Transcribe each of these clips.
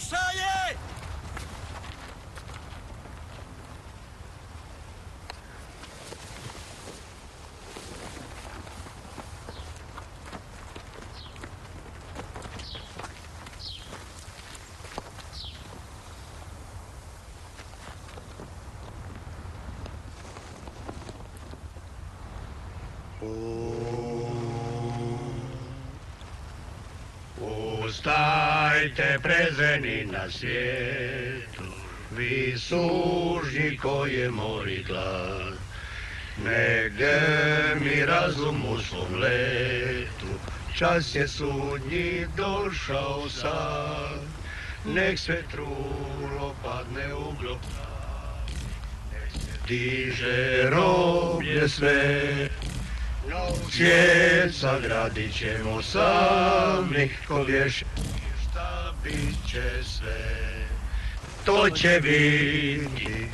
Puštanje! Ustajte prezreni na svijetu, vi sužnji koje mori glad. Negdje mi razum u svom letu, čas je sudnji došao sad. Nek sve trulo padne u grob, nek se diže roblje sve. Nov svijet sagradit ćemo sami, ko vješi šta bit će sve, to će biti.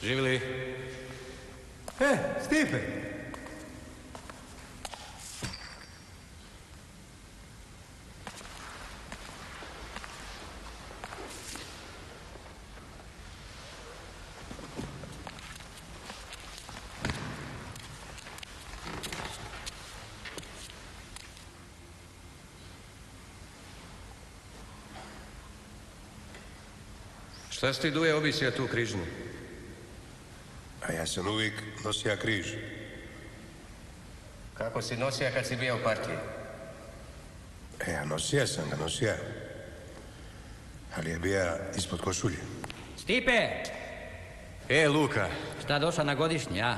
Živjeli? Stipe! Šta si ti Duje obisio tu križnu? A ja sam uvijek nosija križ. Kako si nosija kad si bio u partiji? Ja, nosija sam ga, nosija. Ali je bija ispod košulje. Stipe! Luka. Šta došla na godišnji, a?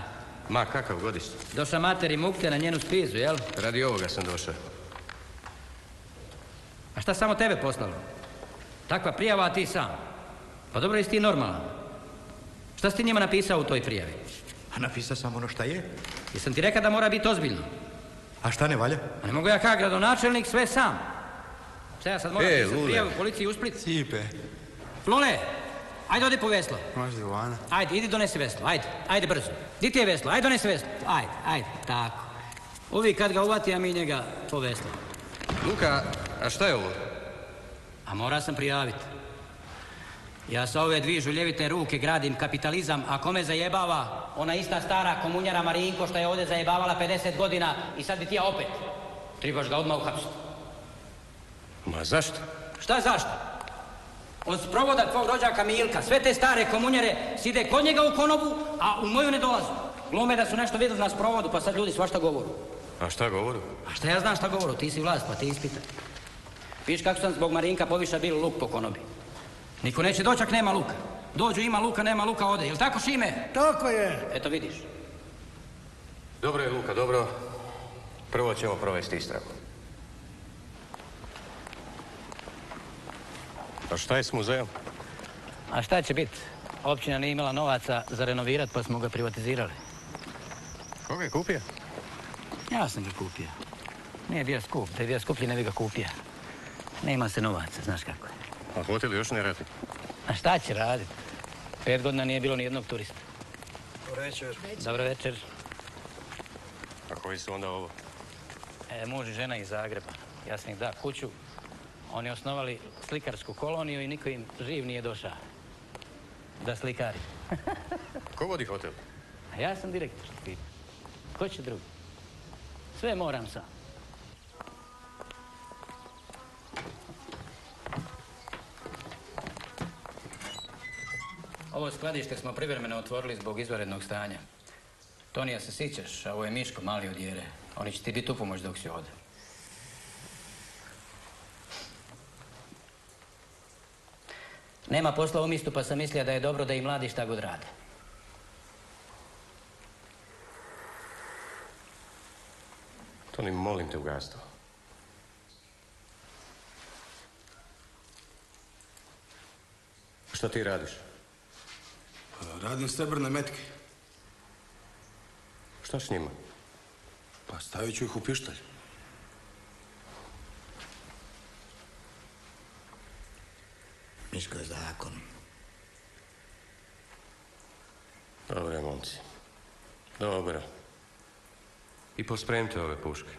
Ma, kakav godišnji? Došla materi mukte na njenu spizu, jel? Radi ovoga sam došao. A šta samo tebe poslalo? Takva prijava, a ti sam. Pa dobro, jesi ti normalan. Šta si ti njima napisao u toj prijavi? A napisao sam ono šta je. Jesam ti rekao da mora biti ozbiljno? A šta ne valja? A ne mogu ja kao gradonačelnik sve sam. Šta ja sad moram pisati Lule. prijavu policiji u Split? Cipe. Lule, ajde odi po veslo. Može Ivana. Ajde, idi donesi veslo, ajde brzo. Di ti je veslo, ajde donesi veslo. Ajde, tako. Uvijek kad ga uvati, a mi njega po veslo. Luka, a šta je ovo? A mora sam prijaviti. Ja sa ove dvije žuljevite ruke gradim kapitalizam, a kome zajebava ona ista stara komunjara Marinko što je ovdje zajebavala 50 godina i sad bi ti ja opet. Trebaš ga odmah uhapsiti. Ma zašto? Šta zašto? On sprovoda tvog rođaka Milka, sve te stare komunjare side kod njega u konobu, a u moju ne dolazu. Glume da su nešto vidjeli na sprovodu, pa sad ljudi svašta govoru. A šta govoru? A šta ja znam šta govoru, ti si vlast, pa ti ispitaj. Viš kako sam zbog Marinka poviša bil luk po konobi. Niko neće doći ak nema luka. Dođu, ima luka, nema luka, ode. Jel tako, Šime? Tako je. Eto vidiš. Dobro je, Luka, dobro. Prvo ćemo provesti istragu. A šta je s muzejom? A šta će biti? Općina nije imala novaca za renovirat, pa smo ga privatizirali. Koga je kupio? Ja sam ga kupio. Nije bio skup, da je bio skuplji ne bi ga kupio. Nema se novaca, znaš kako je. A hotel još ne radi? A šta će radit? 5 godina nije bilo ni jednog turista. Dobro večer. Dobro večer. A koji su onda ovo? Muž i žena iz Zagreba. Ja sam ih da kuću. Oni osnovali slikarsku koloniju i niko im živ nije došao. Da slikari. Ko vodi hotel? A ja sam direktor. Ko će drugi? Sve moram sam. Ovo skladište smo privremeno otvorili zbog izvanrednog stanja. Tonija se sićaš, a ovo je Miško, mali od Jere. Oni će ti biti u pomoć dok si ovdje. Nema posla u mistu, pa sam mislio da je dobro da i mladi šta god rade. Toni, molim te, ugasi to. Šta ti radiš? Radim srebrne metke. Šta s njima? Pa stavit ću ih u pištolj. Miško je zakon. Dobre, momci. Dobro. I pospremite ove puške.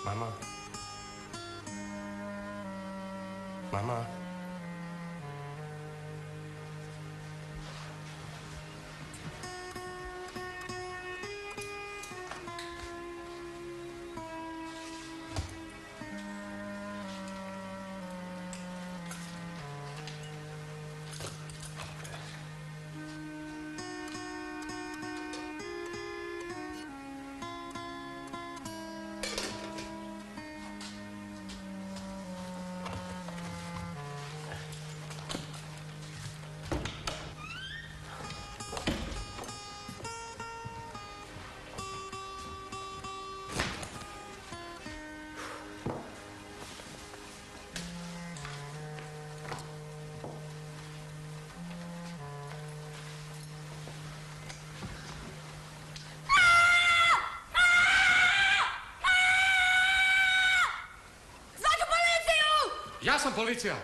Mama? Mama? Ja sam policija!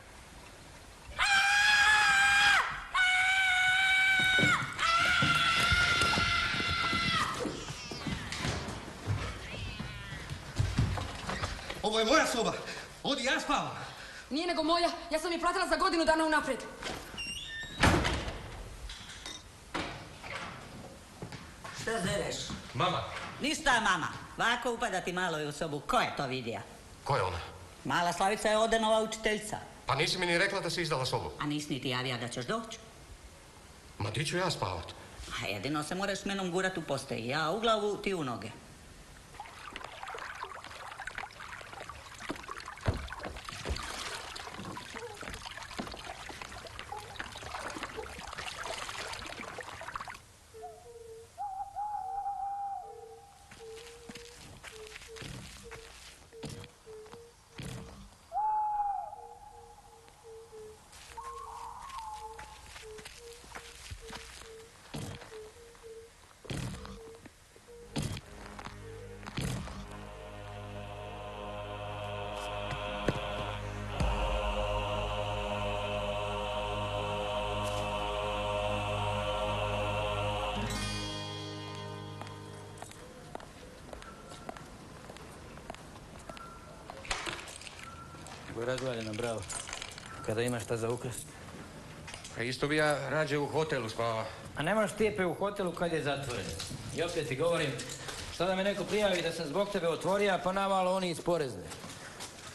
Ovo je moja soba. Ovdje ja spavam. Nije nego moja. Ja sam je platila za godinu dana unaprijed. Šta zereš? Mama. Ništa, mama. Vako upadati malo u sobu. Ko je to vidio? Ko je ona? Mala Slavica je Odenova učiteljica. Pa nisi mi ni rekla da si izdala sobu. A nisi ni ti javija da ćeš doći? Ma di ću ja spavat? A jedino se moraš s menom gurat u postoji. Ja u glavu, ti u noge. Razvaljeno, bravo. Kada imaš šta za ukrast. A isto bi ja rađe u hotelu spava. A ne možeš tijepe u hotelu kad je zatvoren. I opet ti govorim, šta da me neko prijavi da sam zbog tebe otvorio, pa navalo oni iz porezne.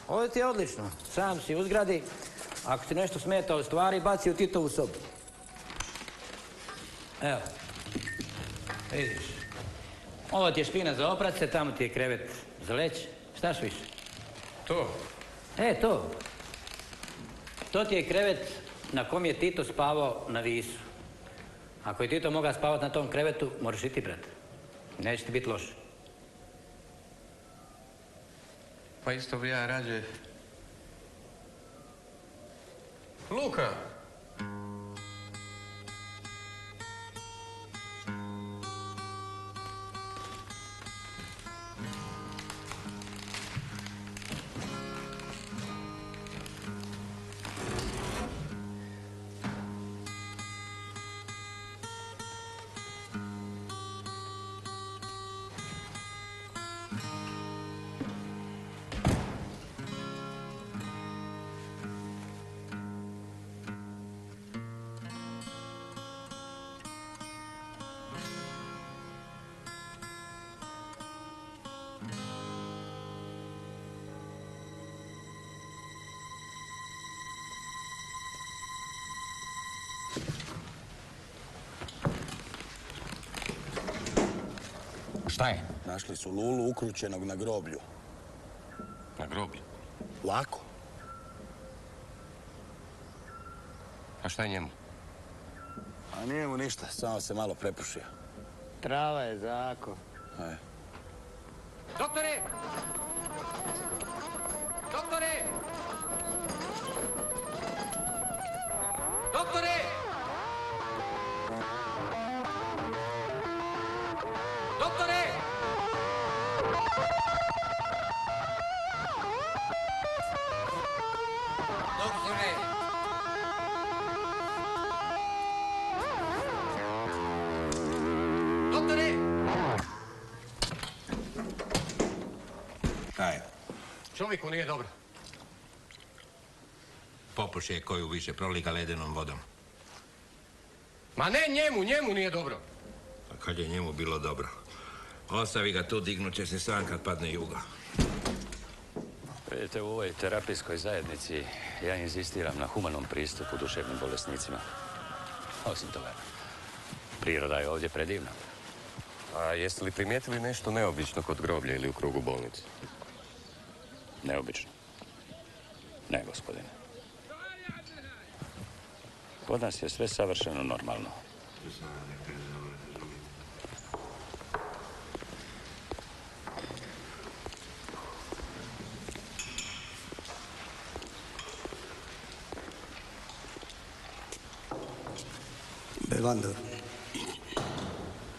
Ovo ti je odlično. Sam si u zgradi. Ako ti nešto smeta od stvari, baci u Titovu sobu. Evo. Vidiš. Ovo ti je špina za oprat se, tamo ti je krevet za leć. Štaš više? To? To. To ti je krevet na kom je Tito spavao na Visu. Ako je Tito mogao spavati na tom krevetu, moraš i ti, brate. Neće ti biti loše. Pa isto bi ja rađe... Luka! Šta je? Našli su Lulu ukrućenog na groblju. Na groblju? Lako. A šta je njemu? A nije mu ništa, samo se malo prepušio. Trava je zako. Doktore! Doktore! Doktore! Doktore! Doktore! Doktore! Šta je? Čovjeku nije dobro. Popuši je koju više proliga ledenom vodom. Ma ne njemu nije dobro. A kad je njemu bilo dobro? Ostavi ga tu, dignut će se sam kad padne juga. Vidite, u ovoj terapijskoj zajednici ja inzistiram na humanom pristupu duševnim bolesnicima. Osim toga, priroda je ovdje predivna. A jeste li primijetili nešto neobično kod groblja ili u krugu bolnice? Neobično? Ne, gospodine. Kod nas je sve savršeno normalno. Bevandor.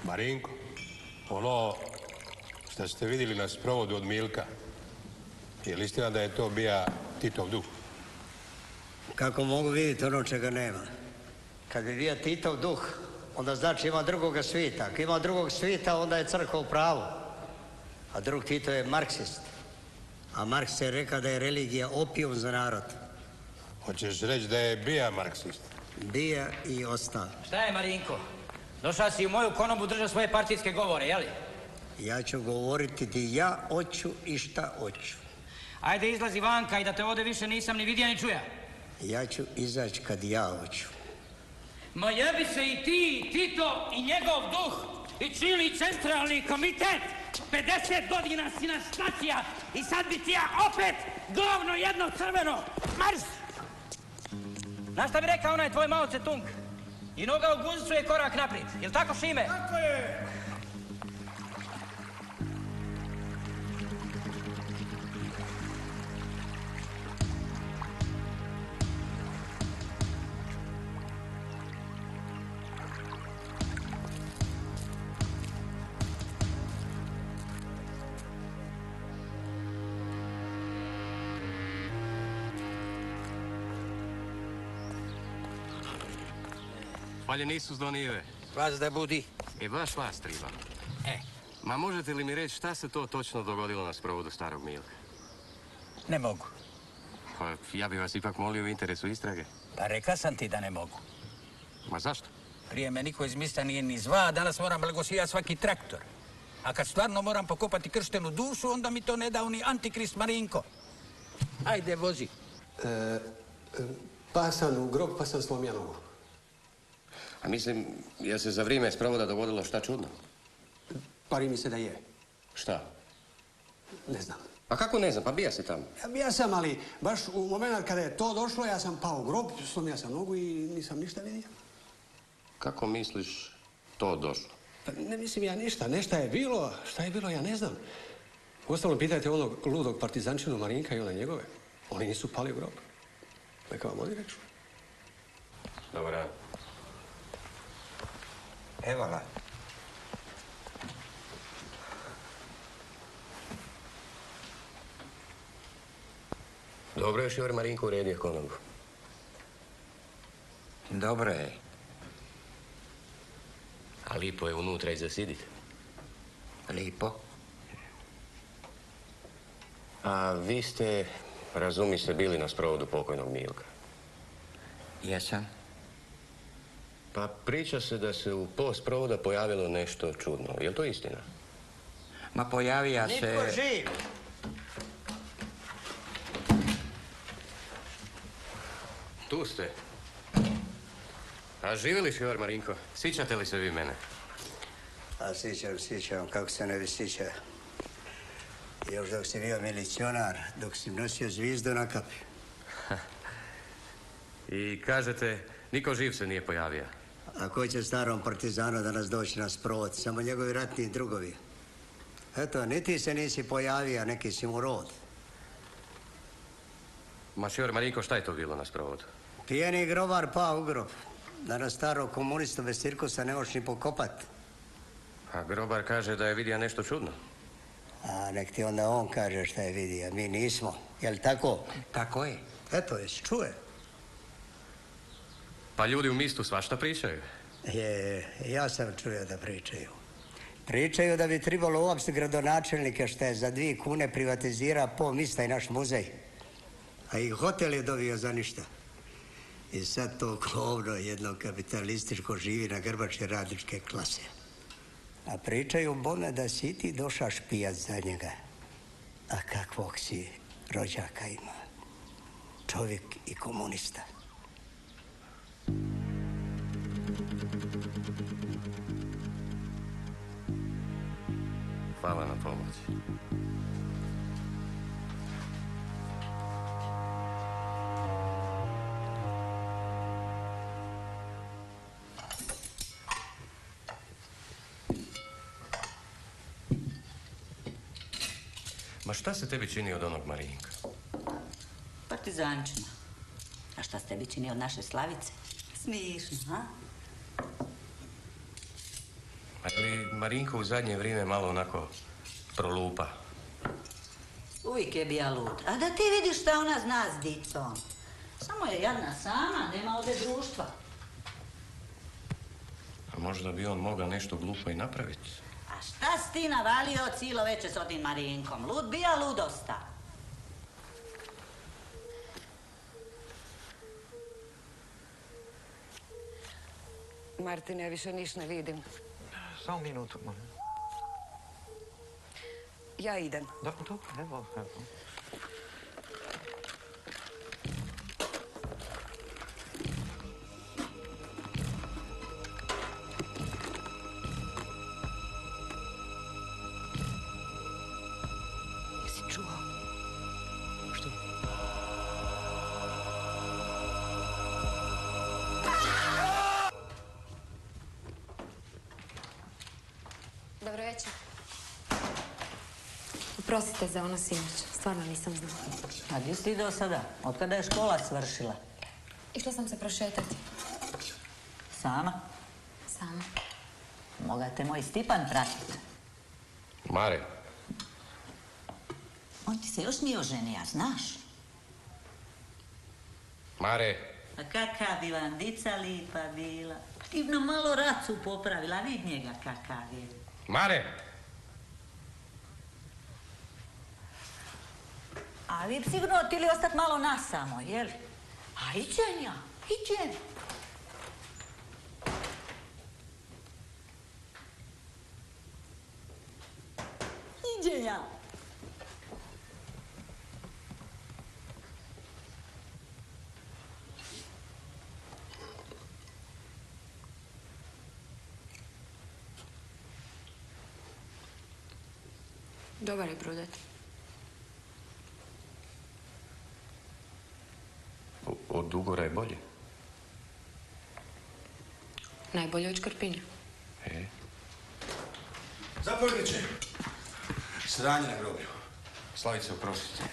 Marinko, ono što ste vidjeli na sprovodu od Milka, je li istina da je to bija Titov duh? Kako mogu vidjeti ono čega nema? Kad bi bio Titov duh, onda znači ima drugoga svita. Ako ima drugog svita, onda je crkva u pravu. A drug Tito je marksist. A Marks je rekao da je religija opijum za narod. Hoćeš reći da je bija marksist? Bija i ostao. Šta je, Marinko? Došao si u moju konobu držao svoje partijske govore, jeli? Ja ću govoriti di ja hoću i šta hoću. Ajde, izlazi vanka i da te ovdje više nisam ni vidio ni čuja. Ja ću izaći kad ja hoću. Ma jebi se i ti, i Tito, i njegov duh, i čili centralni komitet. 50 godina si nas stacija i sad bi ti ja opet govno jedno crveno. Marš! Znaš šta bi rekao onaj tvoj Mao Tse-tung? I noga u guzicu je korak naprijed. Jel tako, Šime? Tako je! Valje nisu zdonive. Vas da budi. Baš vas triba. Ma možete li mi reći šta se to točno dogodilo na sprovodu starog Milka? Ne mogu. Pa ja bih vas ipak molio u interesu istrage. Pa reka sam ti da ne mogu. Ma zašto? Prije me niko iz mista nije ni zva, a danas moram blagosijati svaki traktor. A kad stvarno moram pokopati krštenu dušu, onda mi to ne dao ni antikrist Marinko. Ajde, vozi. Pa sam u grob, pa sam slomio nogu. A mislim, je se za vrijeme sprovoda dogodilo šta čudno? Pari mi se da je. Šta? Ne znam. Pa kako ne znam, pa bija se tamo. Ja sam, ali baš u moment kada je to došlo, ja sam pao u grob, slomio sam nogu i nisam ništa vidio. Kako misliš to došlo? Pa ne mislim ja ništa, nešto je bilo, šta je bilo ja ne znam. Uostalom, pitajte onog ludog partizančinu Marinka i one njegove. Oni nisu pali u grob. Neka vam oni reču. Dobar dan. Evo ga. Dobro je Šor Marinko uredio konobu. Dobro je. A lipo je unutra i zasiditi. Lipo. A vi ste, razumi se, bili na sprovodu pokojnog Milka. Jesam. Pa priča se da se u post sprovoda pojavilo nešto čudno. Je li to istina? Ma pojavija se... Nitko živ! Tu ste. A živi li Šor Marinko? Sjećate li se vi mene? A sjećam, kako se ne bi sjeća. Još dok si bio milicionar, dok si nosio zvizdu na kapi. I kažete, niko živ se nije pojavio. A ko će starom partizanu danas doći na sprovod? Samo njegovi ratni drugovi. Eto, niti se nisi pojavio, neki si mu rod. Ma Šor Marinko, šta je to bilo na sprovodu? Pijeni grobar pao u grob. Danas starog komunistu bez cirkusa ne možeš ni pokopat. A grobar kaže da je vidio nešto čudno. A nek ti onda on kaže šta je vidio, mi nismo. Jel tako? Tako je. Eto, jesi čuje? Pa ljudi u mistu svašta pričaju. Ja sam čuo da pričaju. Pričaju da bi trebalo uopšte gradonačelnika što je za 2 kune privatizira pol mista i naš muzej. A i hotel je dobio za ništa. I sad to govno jedno kapitalističko živi na grbači radničke klase. A pričaju bome da si ti došao špijat za njega. A kakvog si rođaka ima. Čovjek i komunista. Hvala na pomoći. Ma šta se tebi čini od onog Marinka? Partizančina. A šta se tebi čini od naše Slavice? Smišno, ha? Ali Marinko u zadnje vrijeme malo onako prolupa. Uvijek je bija lud. A da ti vidiš šta ona zna s dicom. Samo je jadna sama, nema ovdje društva. A možda bi on mogao nešto glupo i napraviti. A šta si ti navalio cijelo večer s otim Marinkom? Lud bija ludosta. Martine, ja više niš ne vidim. Samo minutu, molim. Ja idem. Dobro, evo. Jesi čuo? Što? Dobro večer. Oprostite za ono sinoć. Stvarno nisam znala. A gdje si ideo sada? Od kada je škola svršila? Išla sam se prošetati. Sama? Sama. Moga te moj Stipan pratiti. Mare. On ti se još nije oženio, znaš? Mare. A kakav bi vam dica lipa bila. Divno malo racu popravila, vid njega kakav je. Mare. A vi bi sigurno htjeli ostati malo nasamo, jel? A iđem ja, iđem. Iđem ja. Dobar je Brudet. Od Ugora je bolje. Najbolje od Škrpinja. Zapovjedniče! Sranje na groblju. Slavice, oprostite.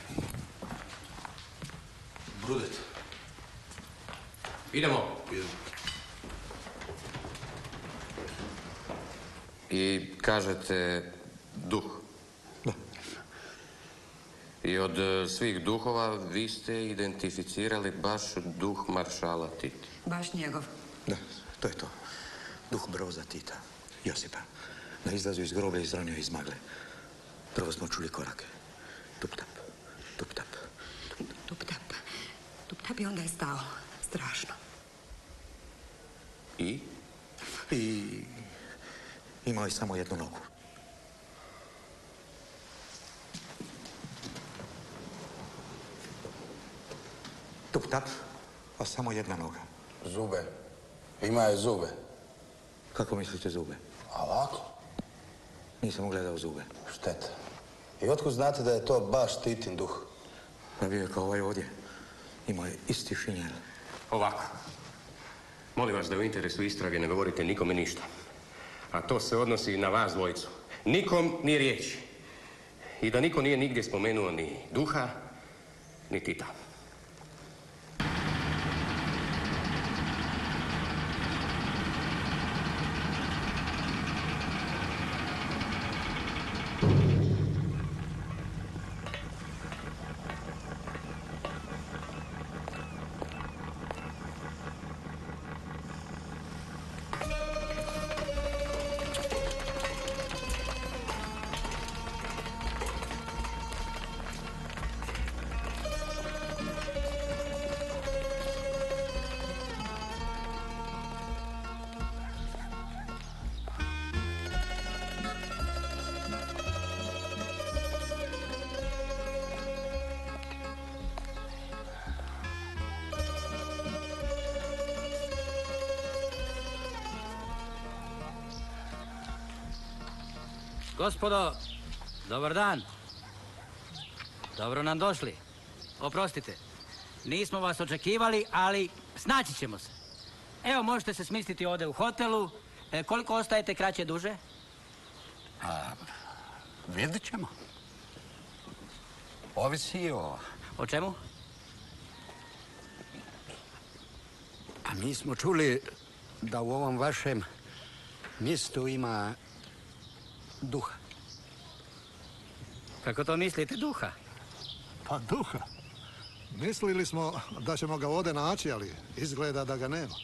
Brudet. Idemo. I kažete duh. Da. I od svih duhova vi ste identificirali baš duh maršala Tita. Baš njegov. Da, to je to. Duh Broza Tita, Josipa. Na izlazu iz groblja izranio iz magle. Prvo smo čuli korake. Tup-tap, tup-tap. Tup-tap. Tup-tap i onda je stao. Strašno. I? I imao je samo jednu nogu. Tup-tap, a samo jedna noga. Zube. Ima je zube. Kako mislite zube? A lako? Nisam gledao zube. Šteta. I otkud znate da je to baš Titin duh? Pa bio je kao ovaj ovdje. Imao je isti šinjel. Ovako. Molim vas da u interesu istrage ne govorite nikome ništa. A to se odnosi i na vas dvojicu. Nikom ni riječi. I da niko nije nigdje spomenuo ni duha, ni Tita. Gospodo, dobar dan. Dobro nam došli. Oprostite, nismo vas očekivali, ali snaći ćemo se. Evo, možete se smistiti ovdje u hotelu. Koliko ostajete, kraće, duže? Vidjet ćemo. Ovisi o... O čemu? A mi smo čuli da u ovom vašem mjestu ima duha. Kako to mislite, duha? Pa duha. Mislili smo da ćemo ga ovdje naći, ali izgleda da ga nema.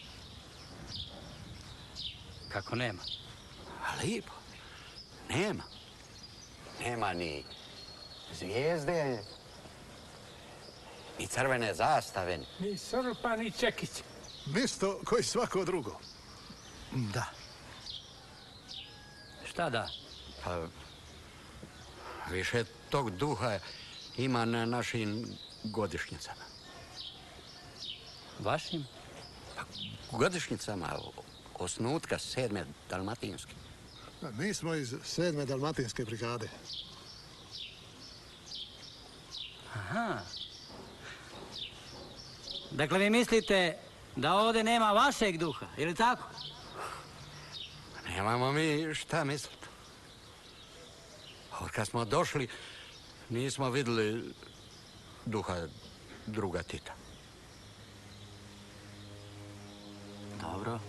Kako nema? Lijepo. Nema. Nema ni zvijezde, ni crvene zastave. Ni srpa, ni čekić. Mjesto koji svako drugo. Da. Šta da? Pa, više tog duha ima na našim godišnjicama. Vašim? Pa, godišnjicama osnutka 7. Dalmatinske. Mi smo iz 7. Dalmatinske brigade. Aha. Dakle, vi mislite da ovdje nema vašeg duha, ili tako? Nemamo mi šta misliti. Od kad smo došli, nismo vidjeli duha druga Tita. Dobro.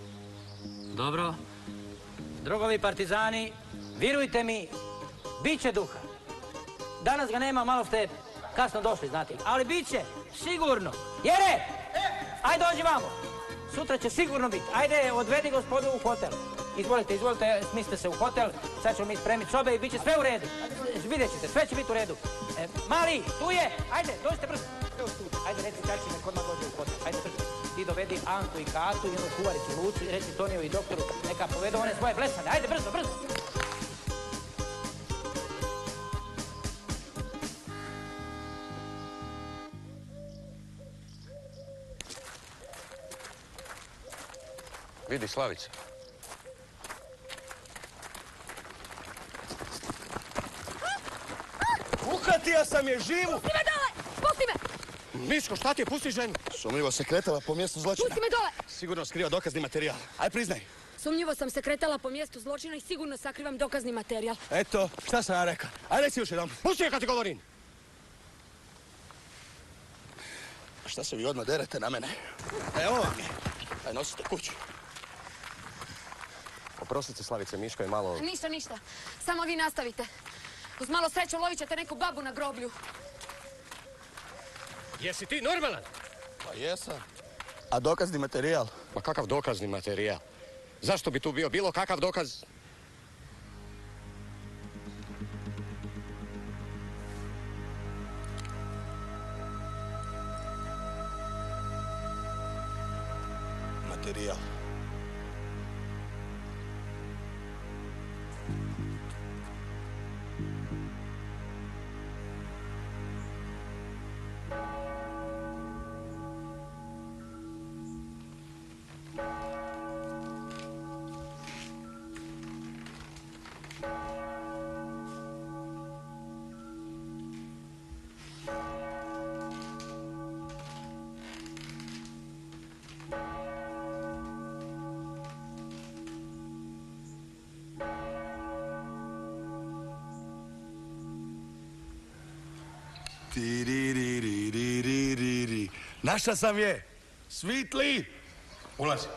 Dobro. Drugovi partizani, vjerujte mi, bit će duha. Danas ga nema, malo ste kasno došli, znate. Ali bit će, sigurno. Jere! Ajde, dođi vamo. Sutra će sigurno biti. Ajde, odvedi gospodu u hotel. Izvolite, smislite se u hotel. Sad ćemo mi spremiti sobe i bit će sve u redu. Vidjet ćete, sve će biti u redu. Mali, tu je! Ajde, dođite brzo. Ajde, reci čači nek odmah dođe u hotel. Ajde, brzo. Ti dovedi Anku i Katu i onu kuvaricu Lucu i reci Toniju i doktoru neka povedu one svoje blesane. Ajde, brzo, brzo. Vidi, Slavica. Uhvatio sam je živu! Pusti me dole! Pusti me! Miško, šta ti je? Pusti ženu! Sumnjivo se kretala po mjestu zločina. Pusti me dole! Sigurno skriva dokazni materijal. Aj, priznaj. Sumnjivo sam se kretala po mjestu zločina i sigurno sakrivam dokazni materijal. Eto, šta sam ja rekao? Aj, reci još jedan. Pusti je kad ti govorim! Šta se vi odmah derete na mene? Evo vam je. Aj, nosite kuću. Oprostite, Slavice, Miško je malo... Ništa. Samo vi nastavite. Uz malo sreće lovit ćete neku babu na groblju. Jesi ti normalan? Pa jesam. A dokazni materijal? Ma kakav dokazni materijal? Zašto bi tu bio bilo kakav dokaz? Materijal. Našla sam je! Svitli! Ulazi.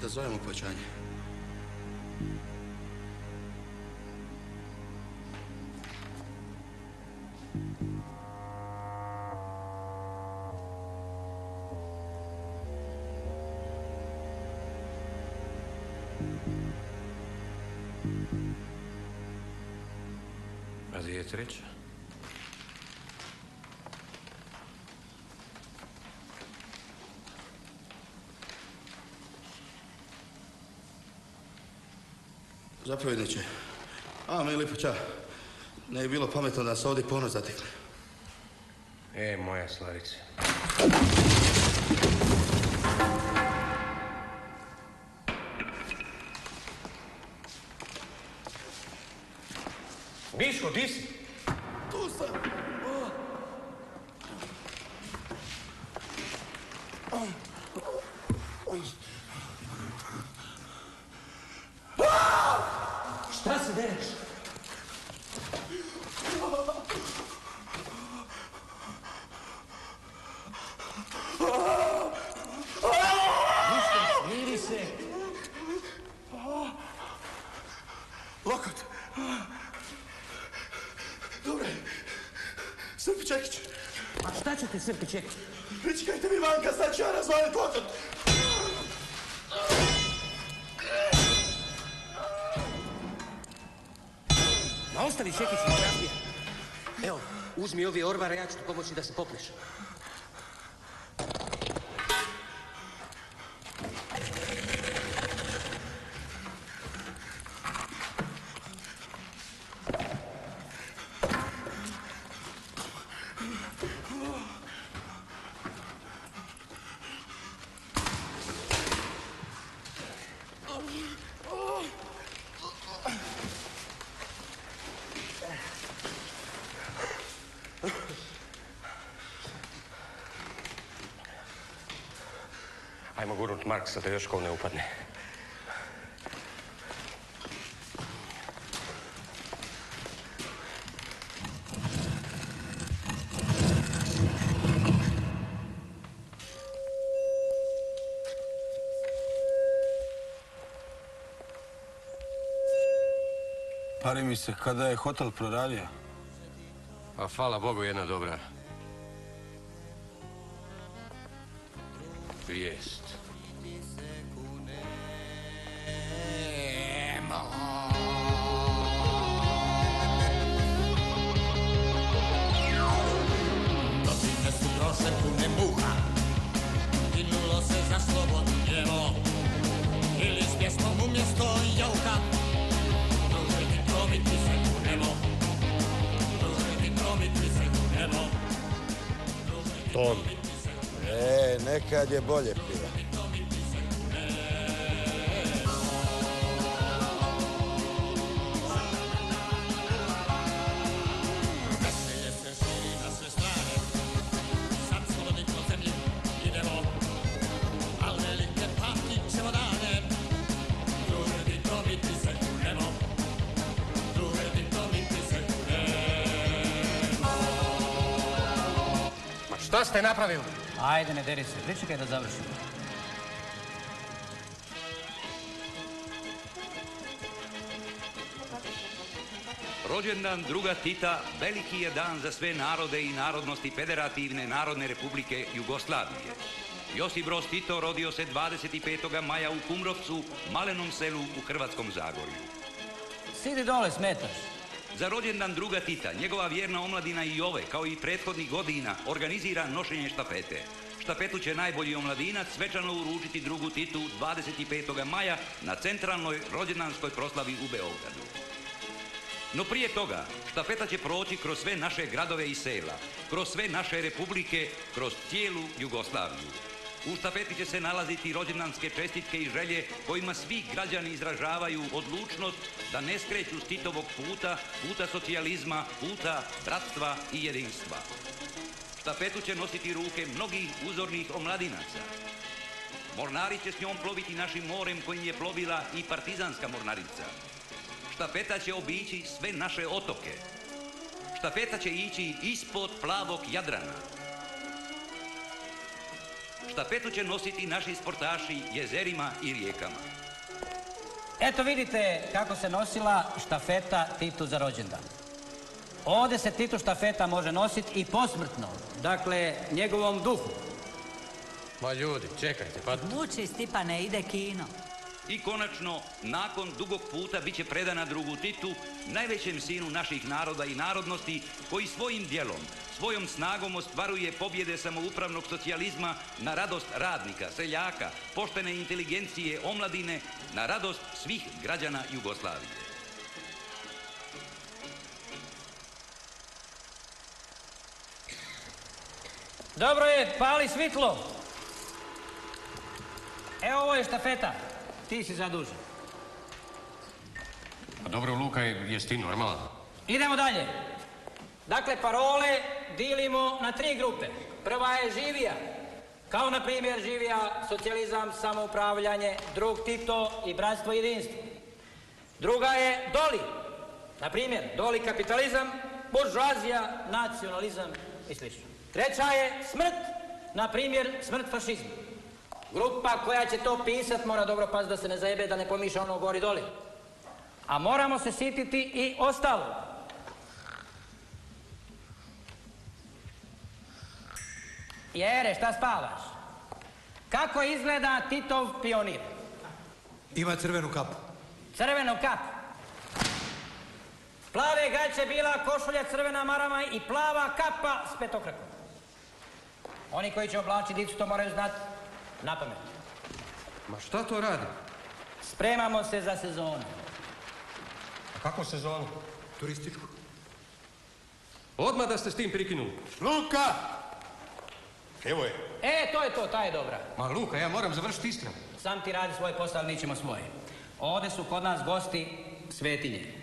Da zovemo povećanje. A gdje je treća? Zapovjedniče, mi Lipoća, ne je bilo pametno da se ovdje ponos zatekne. Moja Slavice. Miško, di si? Tu sam. Šta se dereš? Miško, smiri se. Lokot. Dobre. Srpi Čekić. A šta ćete, Srpi Čekić? Pričekajte mi vanka, sad ću ja razvalit lokot. Ma ostavi Čekić, ne razbija. Evo, uzmi ovi ormare, ja ću ti pomoći da se popliš. Ajmo gurnut Marksa da još kol ne upadne. Pari mi se kada je hotel proradio. A hvala Bogu, jedna dobra vijest. Godine su prošle pune muha, ginulo se za slobodno djevo, ili s pjesmom umjesto jauka, družiti promiti se u nebo, družiti promiti se u nebo. Ton. Nekad je bolje piva. Veselje se širi na sve strane, sad slobodni po zemlji idemo, al velike pamtit ćemo dane, družiti promiti se u nebo, družiti promiti se u nebo. Ma šta ste napravili? Ajde, ne deri se. Pričekaj da završimo. Rođendan druga Tita veliki je dan za sve narode i narodnosti Federativne Narodne Republike Jugoslavije. Josip Broz Tito rodio se 25. maja u Kumrovcu, malenom selu u Hrvatskom Zagorju. Sidi dole, smetaš. Za rođendan druga Tita, njegova vjerna omladina i ove, kao i prethodnih godina, organizira nošenje štafete. Štafetu će najbolji omladinac svečano uručiti drugu Titu 25. maja na centralnoj rođendanskoj proslavi u Beogradu. No prije toga, štafeta će proći kroz sve naše gradove i sela, kroz sve naše republike, kroz cijelu Jugoslaviju. U štafeti će se nalaziti rođendanske čestitke i želje kojima svi građani izražavaju odlučnost da ne skreću s Titovog puta, puta socijalizma, puta bratstva i jedinstva. Štafetu će nositi ruke mnogih uzornih omladinaca. Mornari će s njom ploviti našim morem kojim je plovila i partizanska mornarica. Štafeta će obići sve naše otoke. Štafeta će ići ispod plavog Jadrana. Štafetu će nositi naši sportaši jezerima i rijekama. Eto vidite kako se nosila štafeta Titu za rođendan. Ovdje se Titu štafeta može nositi i posmrtno. Dakle, njegovom duhu. Ma ljudi, čekajte, pa... Muči, Stipane, ide kino. I konačno, nakon dugog puta bit će predana drugu Titu, najvećem sinu naših naroda i narodnosti, koji svojim djelom, svojom snagom ostvaruje pobjede samoupravnog socijalizma na radost radnika, seljaka, poštene inteligencije, omladine, na radost svih građana Jugoslavije. Dobro je, pali svitlo. Evo, ovo je štafeta. Ti si zadužen. Pa dobro, Luka, jesi ti normalan? Idemo dalje. Dakle, parole dilimo na 3 grupe. Prva je živija. Kao na primjer živija socijalizam, samoupravljanje, drug Tito i bratstvo i jedinstvo. Druga je doli. Na primjer, doli kapitalizam, buržoazija, nacionalizam i sl. Treća je smrt. Na primjer, smrt fašizma. Grupa koja će to pisat mora dobro paziti da se ne zajebe, da ne pomiša ono gori doli. A moramo se sititi i ostalo. Jere, šta spavaš? Kako izgleda Titov pionir? Ima crvenu kapu. Crvenu kapu. Plave gaće, bila košulja, crvena marama i plava kapa s petokrakom. Oni koji će oblačiti dicu to moraju znati na pamet. Ma šta to radi? Spremamo se za sezonu. A kakvu sezonu? Turističku. Odmah da ste s tim prikinuli. Luka! Evo je. To je to, ta je dobra. Ma Luka, ja moram završiti iskreno. Sam ti radi svoj posao, ali mi ćemo svoje. Ovdje su kod nas gosti svetinje.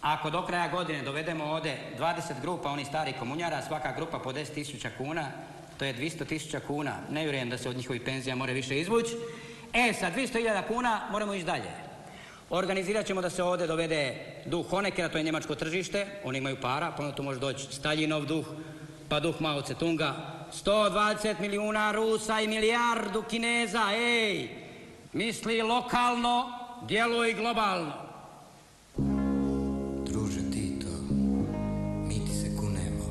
Ako do kraja godine dovedemo ovdje 20 grupa onih starih komunjara, svaka grupa po 10.000 kuna, to je 200.000 kuna. Ne vjerujem da se od njihovih penzija more više izvući. Sa 200.000 kuna moramo ići dalje. Organizirat ćemo da se ovdje dovede duh Honekera, to je njemačko tržište, oni imaju para, pa tu može doći Staljinov duh, pa duh Mao Tse-tunga, 120 milijuna Rusa i milijardu Kineza, misli lokalno, djeluj globalno. Druže Tito, mi ti se kunemo.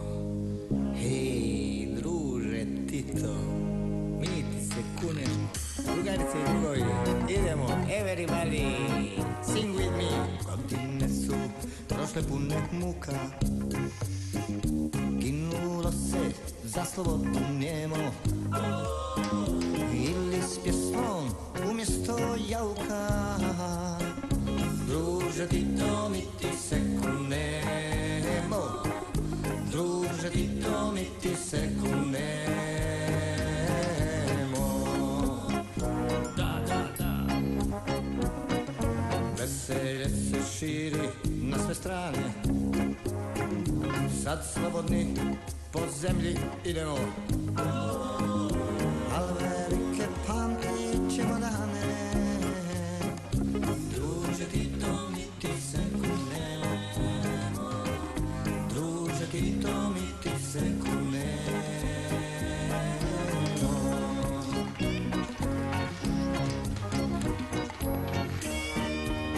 Hej, druže Tito, mi ti se kunemo. Drugarice i drugovi, idemo, everybody, sing with me. Godine su prošle pune muka, ginulo se za slobodno njemo. Ili s pjesmom umjesto jauka. Druže Tito, mi ti se kunemo. Druže Tito, mi ti se kunemo. Veselje se širi na sve strane. Sad slobodni po zemlji idemo. Al velike pamtit ćemo dane. Druže Tito, mi ti se kunemo. Druže Tito, mi ti se kunemo.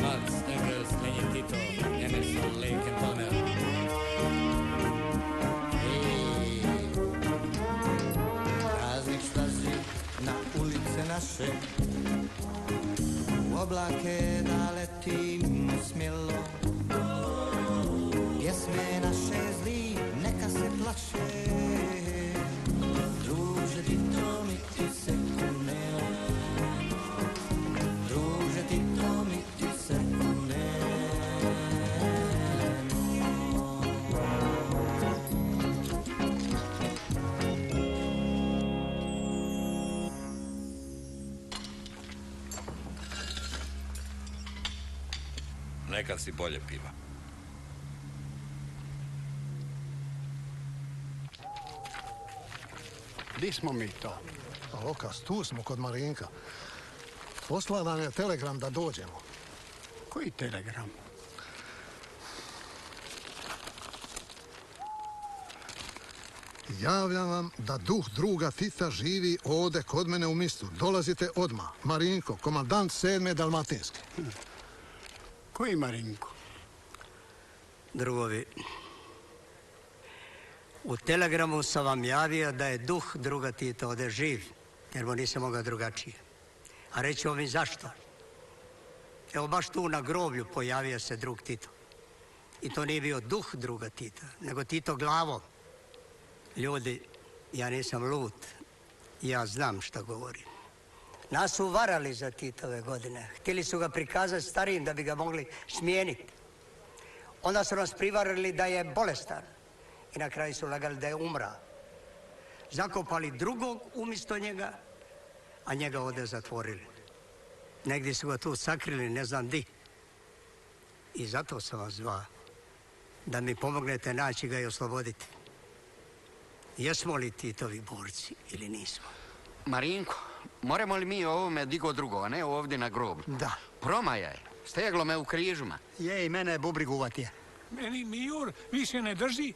Marx, Engels, Lenin, Tito, Emerson, Lake and Palmer. Praznik slazi na ulice naše, u oblake da letimo smjelo. Pjesme naše zli, neka se plače. Druže Tito, mi ti se kunemo. Druže Tito, mi ti se kunemo. Nekad si bolje piva. Di smo mi to? Lokas, tu smo kod Marinka. Poslao nam je telegram da dođemo. Koji telegram? Javljam vam da duh druga Tita živi ovdje kod mene u mistu. Dolazite odmah. Marinko, komandant 7. Dalmatinske. Koji Marinko? Drugovi, u telegramu sam vam javio da je duh druga Tita ovdje živ, jer mu nisam mogao drugačije. A reći vam i zašto. Evo baš tu na groblju pojavio se drug Tito. I to nije bio duh druga Tita, nego Tito glavom. Ljudi, ja nisam lud, ja znam šta govorim. Nas su varali za Titove godine. Htjeli su ga prikazati starijim da bi ga mogli smijeniti. Onda su nas privarili da je bolestan. I na kraju su lagali da je umra. Zakopali drugog umjesto njega, a njega ovdje zatvorili. Negdje su ga tu sakrili, ne znam di. I zato sam vas zvao. da mi pomognete naći ga i osloboditi. Jesmo li Titovi borci ili nismo? Marinko, moramo li mi o ovome digo drugo, a ne ovdje na grobu? Da. Promaja je. Steglo me u križima. Je, i mene je bubrig uvatio. Meni Mijur više ne drži.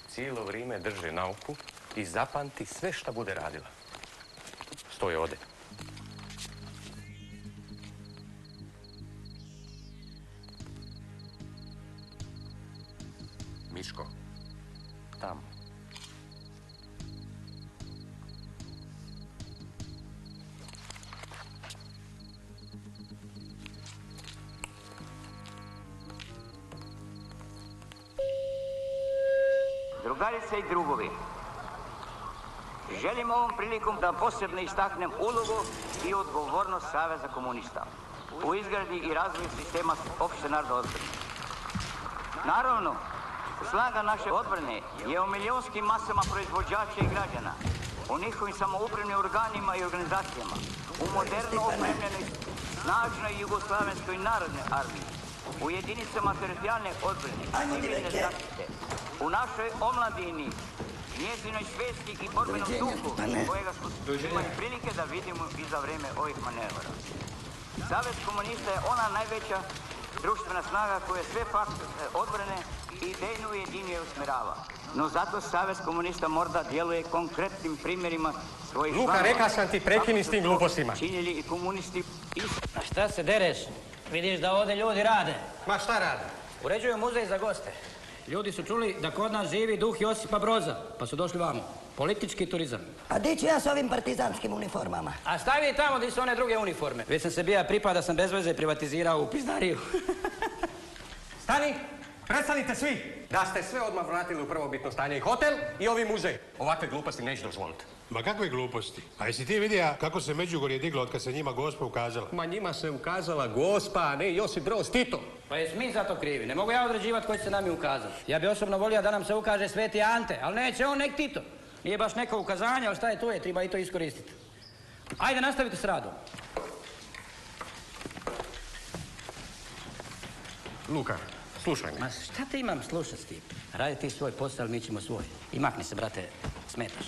Cijelo vrijeme drže nauku i zapamti sve šta bude radila. Stoje ode. Miško, tamo. Drugarice i drugovi, želim ovom prilikom da posebno istaknem ulogu i odgovornost Saveza komunista u izgradi i razvoju sistema opšte narodne odbrane. Naravno, snaga naše odbrane je u milionskim masama proizvođača i građana, u njihovim samoupravnim organima i organizacijama, u moderno opremljenoj, snažnoj jugoslavenskoj narodnoj armiji, u jedinicama teritorijalne odbrane, civilne zaštite, u našoj omladini, njezinoj svesti i borbenom duhu, kojega smo imali prilike da vidimo i za vreme ovih manevra. Savez komunista je ona najveća društvena snaga koja sve faktore odbrane i idejno ujedinjuje usmjerava. No zato Savez komunista mora djeluje konkretnim primjerima svojih članova. Luka, reka sam ti prekini s tim glupostima. Činjeli i komunisti i... A šta se dereš? Vidiš da ovdje ljudi rade. Ma šta rade? Uređuju muzej za goste. Ljudi su čuli da kod nas živi duh Josipa Broza, pa su došli vamo. Politički turizam. A di ću ja s ovim partizanskim uniformama? A stavi tamo gdje su one druge uniforme. Već sam se bija pripada, sam bez veze privatizirao u pizdariju. Stani! Prestanite svi! Da ste sve odmah vratili u prvobitno stanje i hotel i ovi muzej. Ovakve gluposti neću dozvoliti. Ma kakve gluposti? A jesi ti vidio kako se Međugorje diglo od kad se njima Gospa ukazala? Ma njima se ukazala Gospa, a ne Josip Broz Tito. Pa jes mi za to krivi. Ne mogu ja određivati koji će se nami ukazati. Ja bi osobno volio da nam se ukaže Sveti Ante, ali neće on, nek Tito. Nije baš neko ukazanje, ali šta je tu je, treba i to iskoristiti. Ajde, nastavite s radom. Luka, slušaj me. Ma šta te imam slušat, Stipe? Radi ti svoj posao, ali mi ćemo svoj. I makni se, brate, smetaš.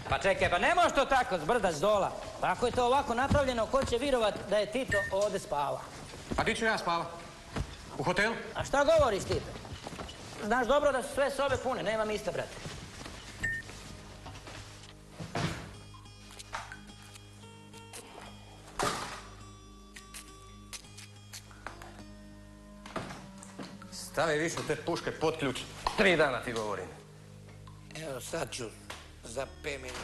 Pa čekaj, pa ne možeš to tako zbrda s dola. Pa ako je to ovako napravljeno, ko će virovat da je Tito ovdje spava? Pa di ću ja spava? U hotelu? A šta govoriš, Stipe? Znaš dobro da su sve sobe pune, nema mista, brate. Stavi više te puške pod ključ. 3 dana ti govorim. Evo sad ću za 5 minuta.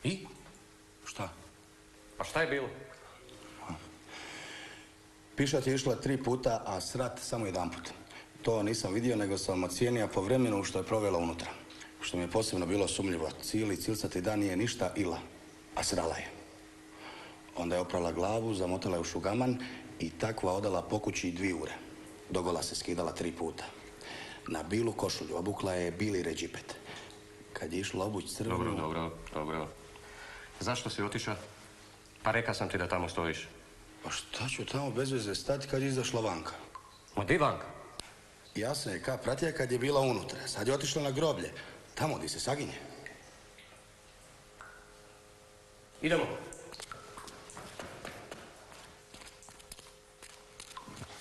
I? Šta? Pa šta je bilo? Pišat je išla 3 puta, a srat samo 1 put. To nisam vidio, nego sam ocijenio po vremenu što je provela unutra. Što mi je posebno bilo sumnjivo. Cijeli cilcati dan nije ništa ila, a srala je. Onda je oprala glavu, zamotala je u šugaman i takva odala po kući 2 ure. Dogola se skidala 3 puta. Na bilu košulju obukla je bili ređipet. Kad je išla obuć crvenu... Dobro. Zašto si otišao? Pa reka sam ti da tamo stojiš. Pa šta ću tamo bez veze stati kad je izašla vanka? Ma di vanka? Ja sam je ka pratija kad je bila unutra. Sad je otišla na groblje. Tamo di se saginje. Idemo.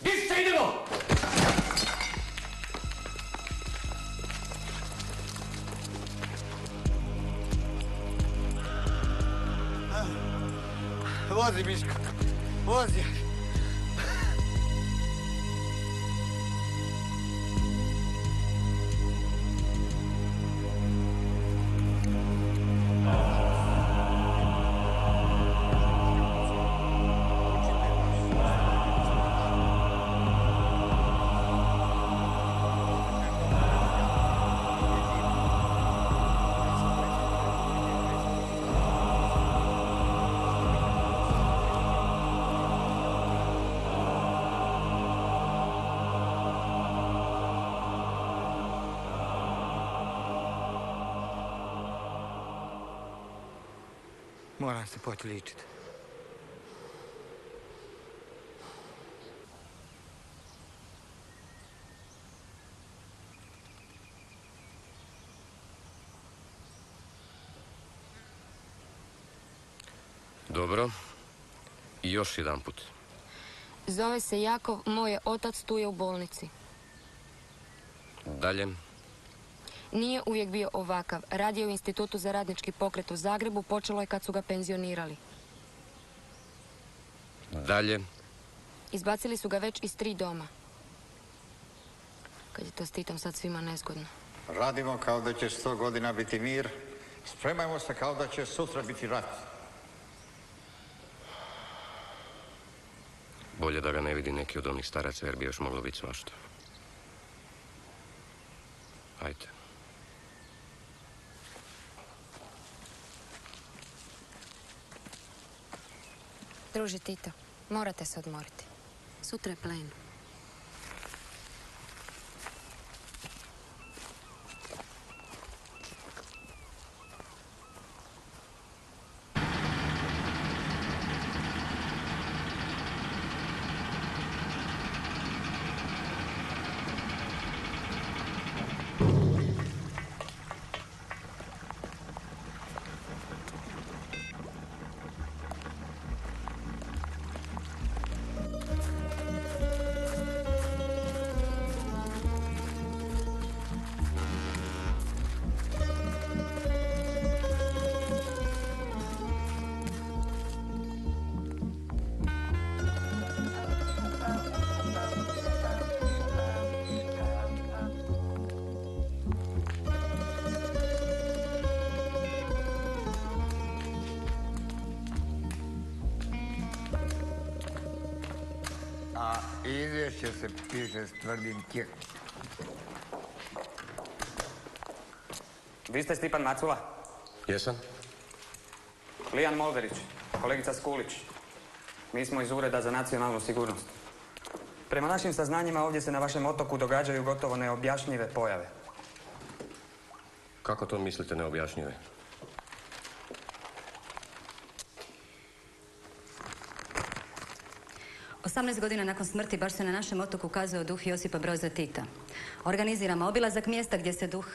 Di se idemo? Vozi, Miško. Vozi. Moram se poći liječiti. Dobro. I još jedan put. Zove se Jakov, moj je otac, tu je u bolnici. Dalje. Nije uvijek bio ovakav. Radio u Institutu za radnički pokret u Zagrebu, počelo je kad su ga penzionirali. Dalje. Izbacili su ga već iz 3 doma. Kad je to s Titom sad svima nezgodno. Radimo kao da će 100 godina biti mir. Spremajmo se kao da će sutra biti rat. Bolje da ga ne vidi neki od onih staraca, jer bi još moglo biti svašta. Ajde. Druži Tito, morate se odmoriti. Sutra je plen. A izvješće se piše s tvrdim tijekom. Vi ste Stipan Macula? Jesam. Lijan Molderić, kolegica Skulić. Mi smo iz Ureda za nacionalnu sigurnost. Prema našim saznanjima ovdje se na vašem otoku događaju gotovo neobjašnjive pojave. Kako to mislite neobjašnjive? Osamnaest godina nakon smrti baš se na našem otoku ukazao duh Josipa Broza Tita. Organiziramo obilazak mjesta gdje se duh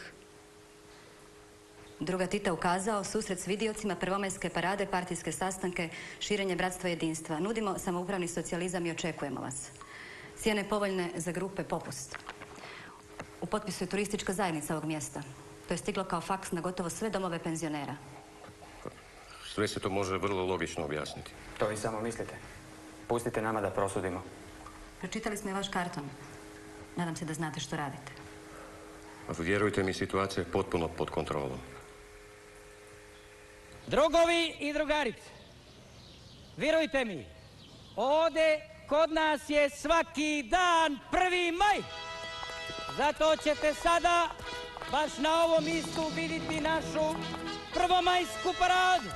druga Tita ukazao, susret s vidiocima, prvomajske parade, partijske sastanke, širenje bratstva i jedinstva. Nudimo samoupravni socijalizam i očekujemo vas. Cijene povoljne za grupe popust. U potpisu je turistička zajednica ovog mjesta. To je stiglo kao faks na gotovo sve domove penzionera. Sve se to može vrlo logično objasniti. To vi samo mislite. Pustite nama da prosudimo. Pročitali smo i vaš karton. Nadam se da znate što radite. Vjerujte mi, situacija je potpuno pod kontrolom. Drugovi i drugarice, vjerujte mi, ovdje kod nas je svaki dan 1. maj. Zato ćete sada baš na ovom mjestu vidjeti našu prvomajsku paradu.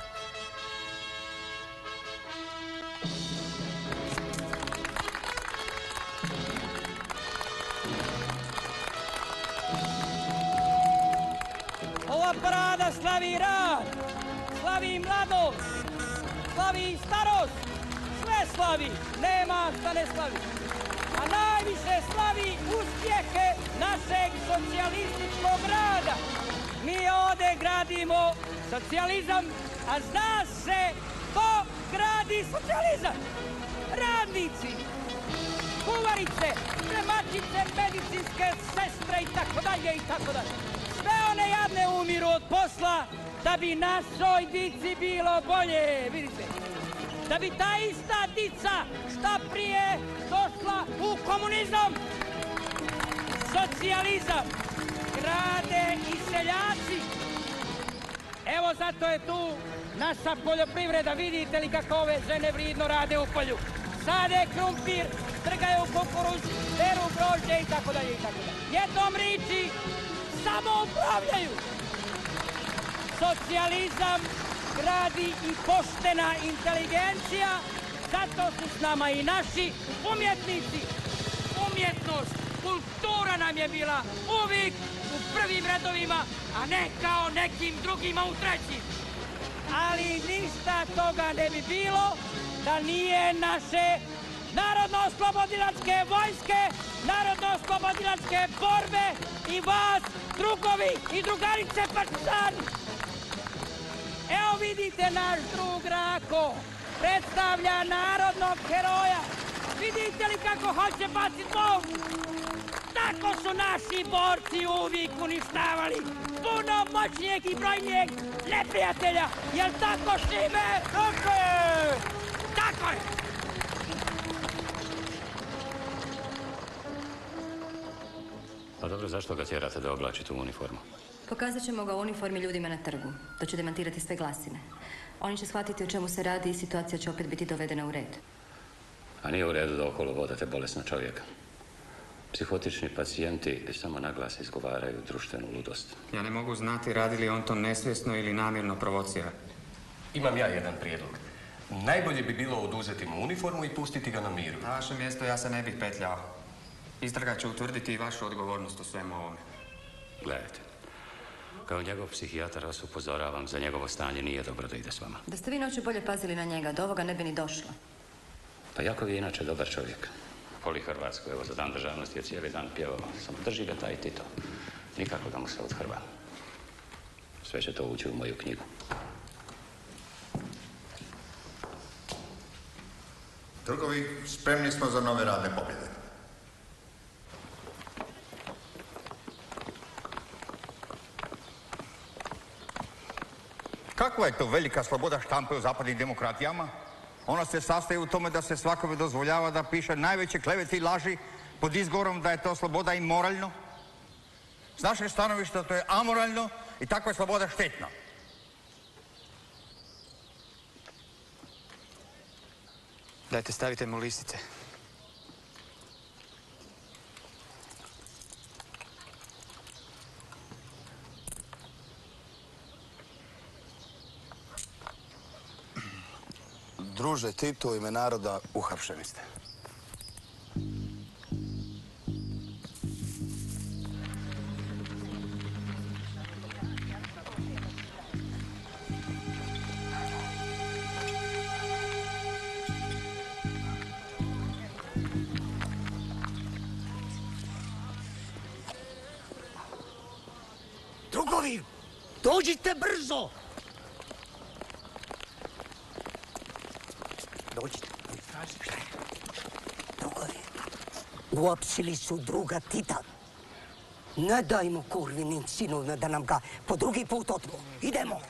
Ova parada slavi rad, slavi mladost, slavi starost, sve slavi, nema šta ne slavi. A najviše slavi uspjehe našeg socijalističkog rada. Mi ovdje gradimo socijalizam, a zna se ko gradi socijalizam. Radnici, kuvarice, spremačice, medicinske sestre i tako dalje i tako dalje. Sve one jadne umiru od posla da bi našoj dici bilo bolje, vidite. Da bi ta ista dica šta prije došla u komunizam, socijalizam, grade i seljaci. Evo zato je tu naša poljoprivreda, vidite li kako ove žene vridno rade u polju. Sade krumpir, trgaju kukuruz, beru grožđe i tako dalje i tako dalje. Jednom riči, samo upravljaju. Socijalizam gradi i poštena inteligencija, zato su s nama i naši umjetnici. Umjetnost, kultura nam je bila uvijek u prvim redovima, a ne kao nekim drugima u trećim. ali ništa toga ne bi bilo da nije naše Narodno-oslobodilačke vojske, Narodno-oslobodilačke borbe i vas, drugovi i drugarice partizani. Evo vidite naš drug Rako, predstavlja narodnog heroja. Vidite li kako hoće baciti bombu? Tako su naši borci uvijek uništavali puno moćnijeg i brojnijeg neprijatelja. Jel tako, Šime? Tako je! Tako je! Pa dobro, zašto ga tjerate da oblači tu uniformu? Pokazat ćemo ga u uniformi ljudima na trgu. To će demantirati sve glasine. Oni će shvatiti o čemu se radi i situacija će opet biti dovedena u red. A nije u redu da okolo vodate bolesna čovjeka. Psihotični pacijenti samo naglas izgovaraju društvenu ludost. Ja ne mogu znati radi li on to nesvjesno ili namjerno provocira. Imam ja jedan prijedlog. Najbolje bi bilo oduzeti mu uniformu i pustiti ga na miru. Na vašem mjestu ja se ne bih petljao. Istraga će utvrditi i vašu odgovornost u svemu ovome. Gledajte, kao njegov psihijatar vas upozoravam, za njegovo stanje nije dobro da ide s vama. Da ste vi noću bolje pazili na njega, do ovoga ne bi ni došlo. Pa Jakov je inače dobar čovjek. Voli Hrvatsku, evo za dan državnosti je cijeli dan pjevao. Samo drži ga taj Tito. Nikako da mu se odhrva. Sve će to ući u moju knjigu. Drugovi, spremni smo za nove radne pobjede. Kakva je to velika sloboda štampe u zapadnim demokratijama? Ona se sastoji u tome da se svakome dozvoljava da piše najveće klevete i laži pod izgovorom da je to sloboda i moralno. S našeg stanovišta to je amoralno i takva je sloboda štetna. Dajte, stavite mu listice. Druže Tito, u ime naroda uhapšeni ste. Drugovi, dođite brzo! Dođite. Šta je? Drugovi, uopsili su druga Tita. Ne dajmo kurvinim sinovima da nam ga po drugi put otmu. Idemo.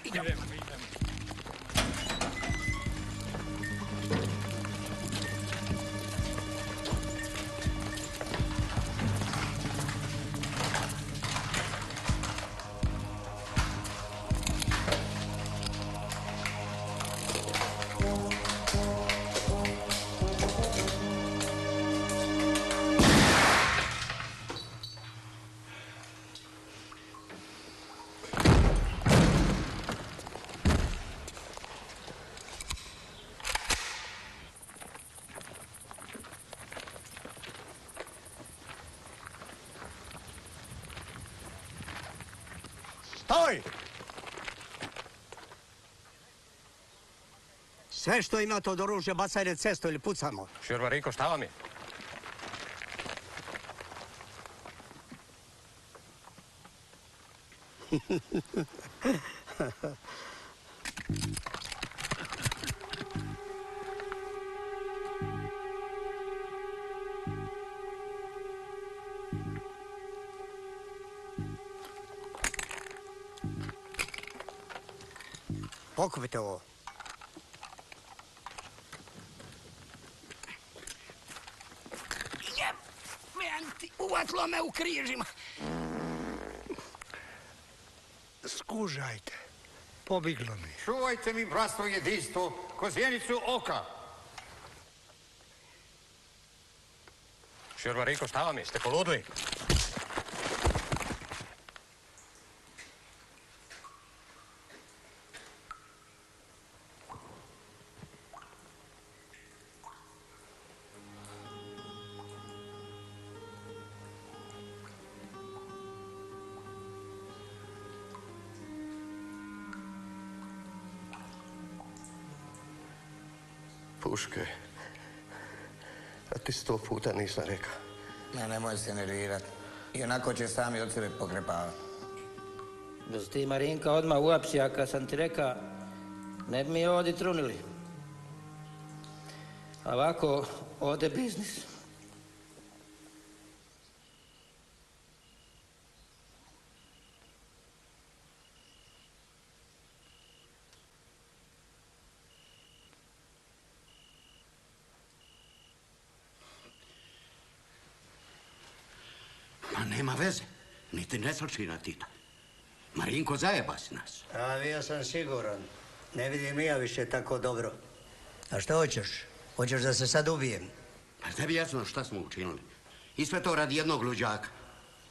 Stoj! Sve što imate od oružja bacaj na cestu ili pucamo. Šervariko, šta vam je? Pokupite ovo. Uvatilo me u križima. Skužajte. Pobiglo mi. Čuvajte mi bratstvo i jedinstvo ko zjenicu oka. Šervariko, šta vam je? Ste poludli? Duške, a ti 100 puta nisam rekao. Nemoj se nervirati. I onako će sami od sebe pokrepavati. Da si ti Marinka odmah uapsija kad sam ti reka, ne bi mi ovdje trunili. A ovako, ovdje biznis. Ma nema veze. Niti ne srči na Tita. Marinko, zajeba si nas. A bio sam siguran. Ne vidim ja više tako dobro. A što hoćeš? Hoćeš da se sad ubijem? Pa tebi jasno šta smo učinili. I sve to radi jednog luđaka.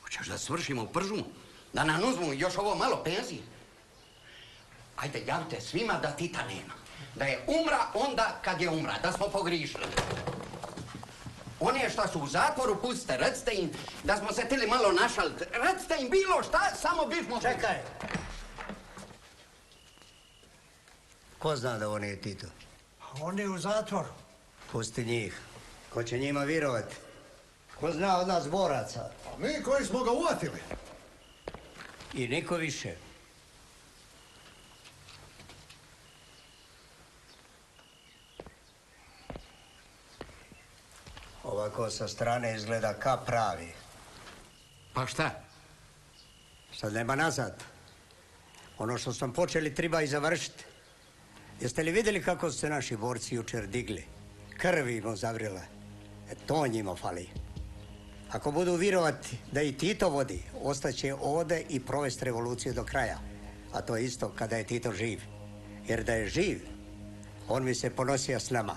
Hoćeš da svršimo pržu? Da nam uzmu još ovo malo penzije? Ajde, javite svima da Tita nema. Da je umra onda kad je umra. Da smo pogrišili. One šta su u zatvoru, pustite, recite im da smo se tili malo našaliti. Recite im bilo šta, samo bismo... Čekaj! Ko zna da on je Tito? On je u zatvoru. Pusti njih. Ko će njima vjerovati? Ko zna od nas boraca? A mi koji smo ga uvatili. I niko više. Ovako sa strane izgleda ka pravi. Pa šta? Sad nema nazad. Ono što smo počeli treba i završiti. Jeste li vidjeli kako su se naši borci jučer digli? Krvi im zavrila. To njima fali. Ako budu vjerovati da i Tito vodi, ostaće ovdje i provesti revoluciju do kraja. A to je isto kada je Tito živ. Jer da je živ, on bi se ponosio s nama.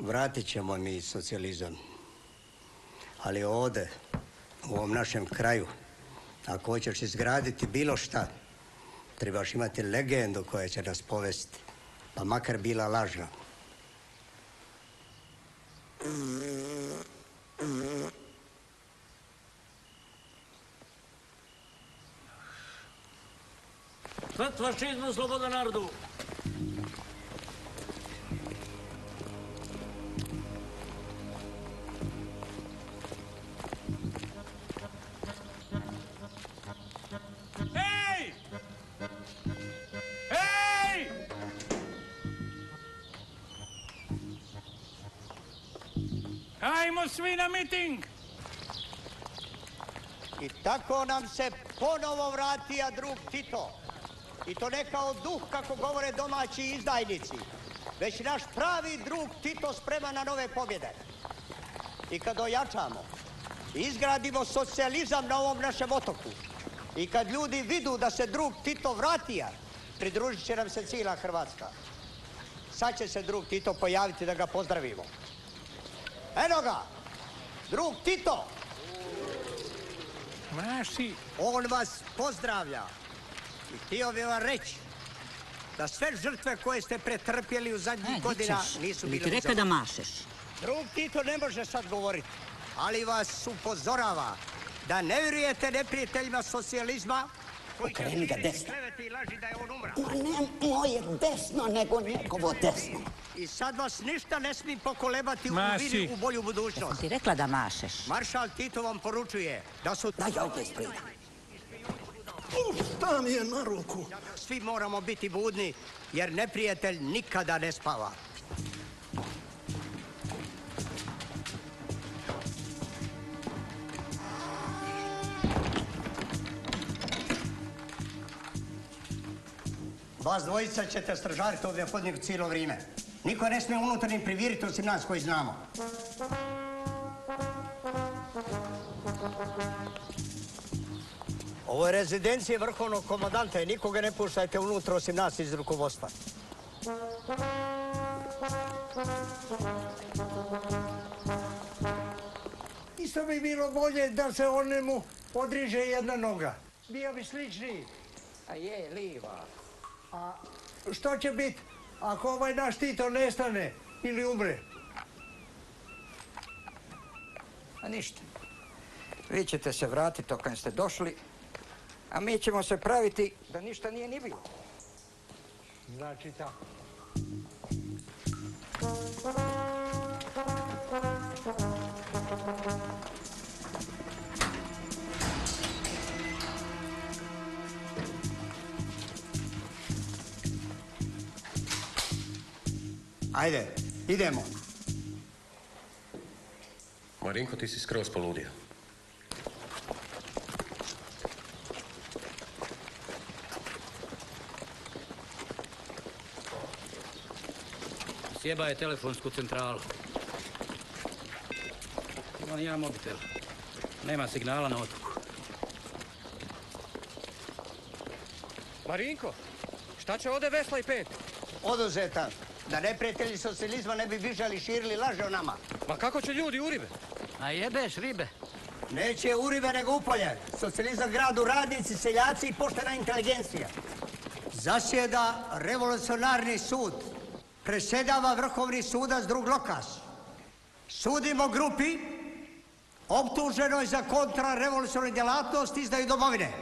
Vratit ćemo mi socijalizam. Ali ovdje, u ovom našem kraju, ako hoćeš izgraditi bilo šta, trebaš imati legendu koja će nas povesti, pa makar bila lažna. Smrt fašizmu, sloboda narodu! Hej! Hej! Ajmo svi na miting! I tako nam se ponovo vratija drug Tito. I to ne kao duh, kako govore domaći izdajnici, već naš pravi drug Tito spreman na nove pobjede. I kad ojačamo i izgradimo socijalizam na ovom našem otoku, i kad ljudi vidu da se drug Tito vratija, pridružit će nam se cijela Hrvatska. Sad će se drug Tito pojaviti da ga pozdravimo. Eno ga, drug Tito! Maši! On vas pozdravlja. I htio bi vam reći da sve žrtve koje ste pretrpjeli u zadnjih godina nisu bile ti rekao da mašeš? Drug Tito ne može sad govoriti, ali vas upozorava da ne vjerujete neprijateljima socijalizma koji će Okreni ga desno. klevete i laži da je on umra. Ma ne moje desno, nego njegovo desno. I sad vas ništa ne smije pokolebati u Maši. vidi u bolju budućnost. Jesam ti rekla da mašeš? Maršal Tito vam poručuje da su... Daj ja opet sprida. Šta mi je na ruku? Svi moramo biti budni, jer neprijatelj nikada ne spava. Vas dvojica ćete stražariti ovdje hodnik cijelo vrijeme. Niko ne smije unutarnjim priviriti osim nas koji znamo. Ovo je rezidencija vrhovnog komandanta i nikoga ne puštajte unutra osim nas iz rukovodstva. Isto bi bilo bolje da se onemu odriže jedna noga. Bio bi sličniji. A je, liva. A što će biti ako ovaj naš Tito nestane ili umre? A ništa. Vi ćete se vratiti od kad ste došli, a mi ćemo se praviti da ništa nije ni bilo. Znači tako. Ajde, idemo. Marinko, ti si skroz poludio. Sjeba je telefonsku centralu. On ima mobitel. Nema signala na otoku. Marinko, šta će ovdje Vesla i Pet? Oduzeta, da neprijatelji socijalizma ne bi vižali, širili laže o nama. Ma kako će ljudi u ribe? A jebeš ribe. Neće u ribe nego u polje. Socijalizam gradu radnici, seljaci i poštena inteligencija. Zasjeda revolucionarni sud. Predsjedava vrhovni sudac drug Lokas. Sudimo grupi optuženoj za kontrarevolucionarnu djelatnost i izdaju domovine.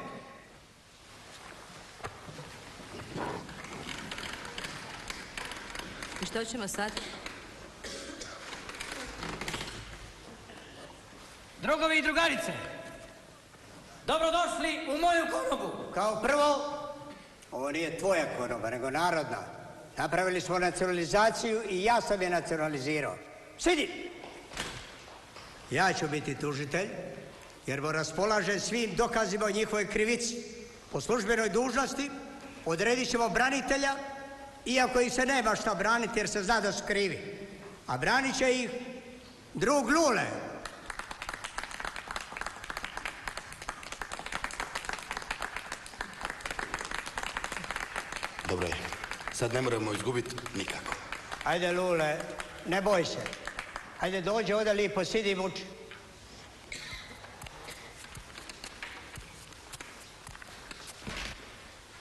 I što ćemo sad? Drugovi i drugarice, dobrodošli u moju konobu. Kao prvo, ovo nije tvoja konoba, nego narodna. Napravili smo nacionalizaciju i ja sam je nacionalizirao. Sidi! Ja ću biti tužitelj, jer mu raspolažem svim dokazima o njihovoj krivici. Po službenoj dužnosti odredit ćemo branitelja, iako ih se nema šta braniti jer se zna da su krivi. A branit će ih drug Lule. Dobro je. Sad ne moramo izgubiti nikako. Ajde, Lule, ne boj se. Ajde, dođe ovdje lipo, sidi i muči.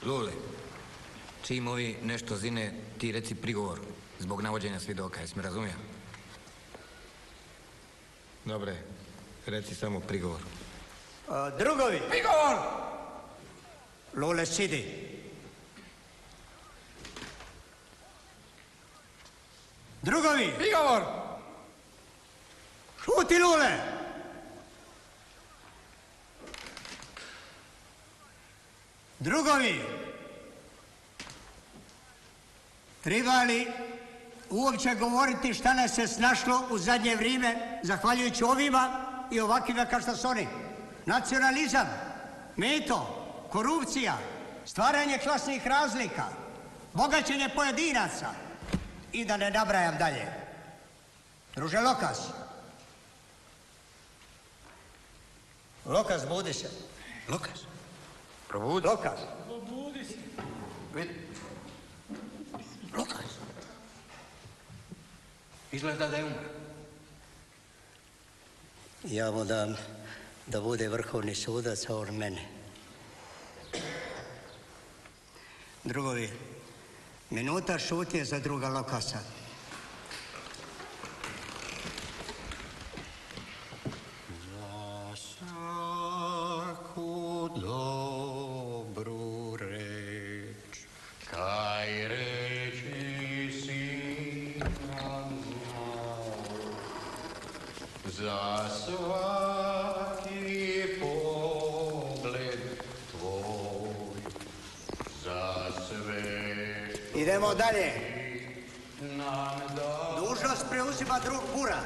Lule, čim ovi nešto zine, ti reci prigovor zbog navođenja svjedoka, jesi me razumio? Dobre, reci samo prigovor. Drugovi! Prigovor! Lule, sidi. Drugovi! Prigovor! Šuti, Lule! Drugovi! Treba li uopće govoriti šta nas se snašlo u zadnje vrijeme, zahvaljujući ovima i ovakvima kao što su oni? Nacionalizam, meto, korupcija, stvaranje klasnih razlika, bogaćenje pojedinaca i da ne nabrajam dalje. Druže Lokas. Lokas, budi se. Lokas? Probudi. Lokas. Probudi se. Vidi. Lokas. Izgleda da je umro. Ja mu dam da bude vrhovni sudac, a on mene. Drugovi, minuta šutnje za druga Lokasa. Za svaku dobru reč, kaj reči si nam znao, za svaki pogled tvoj, za sve. Idemo dalje. Dužnost preuzima drug Bura.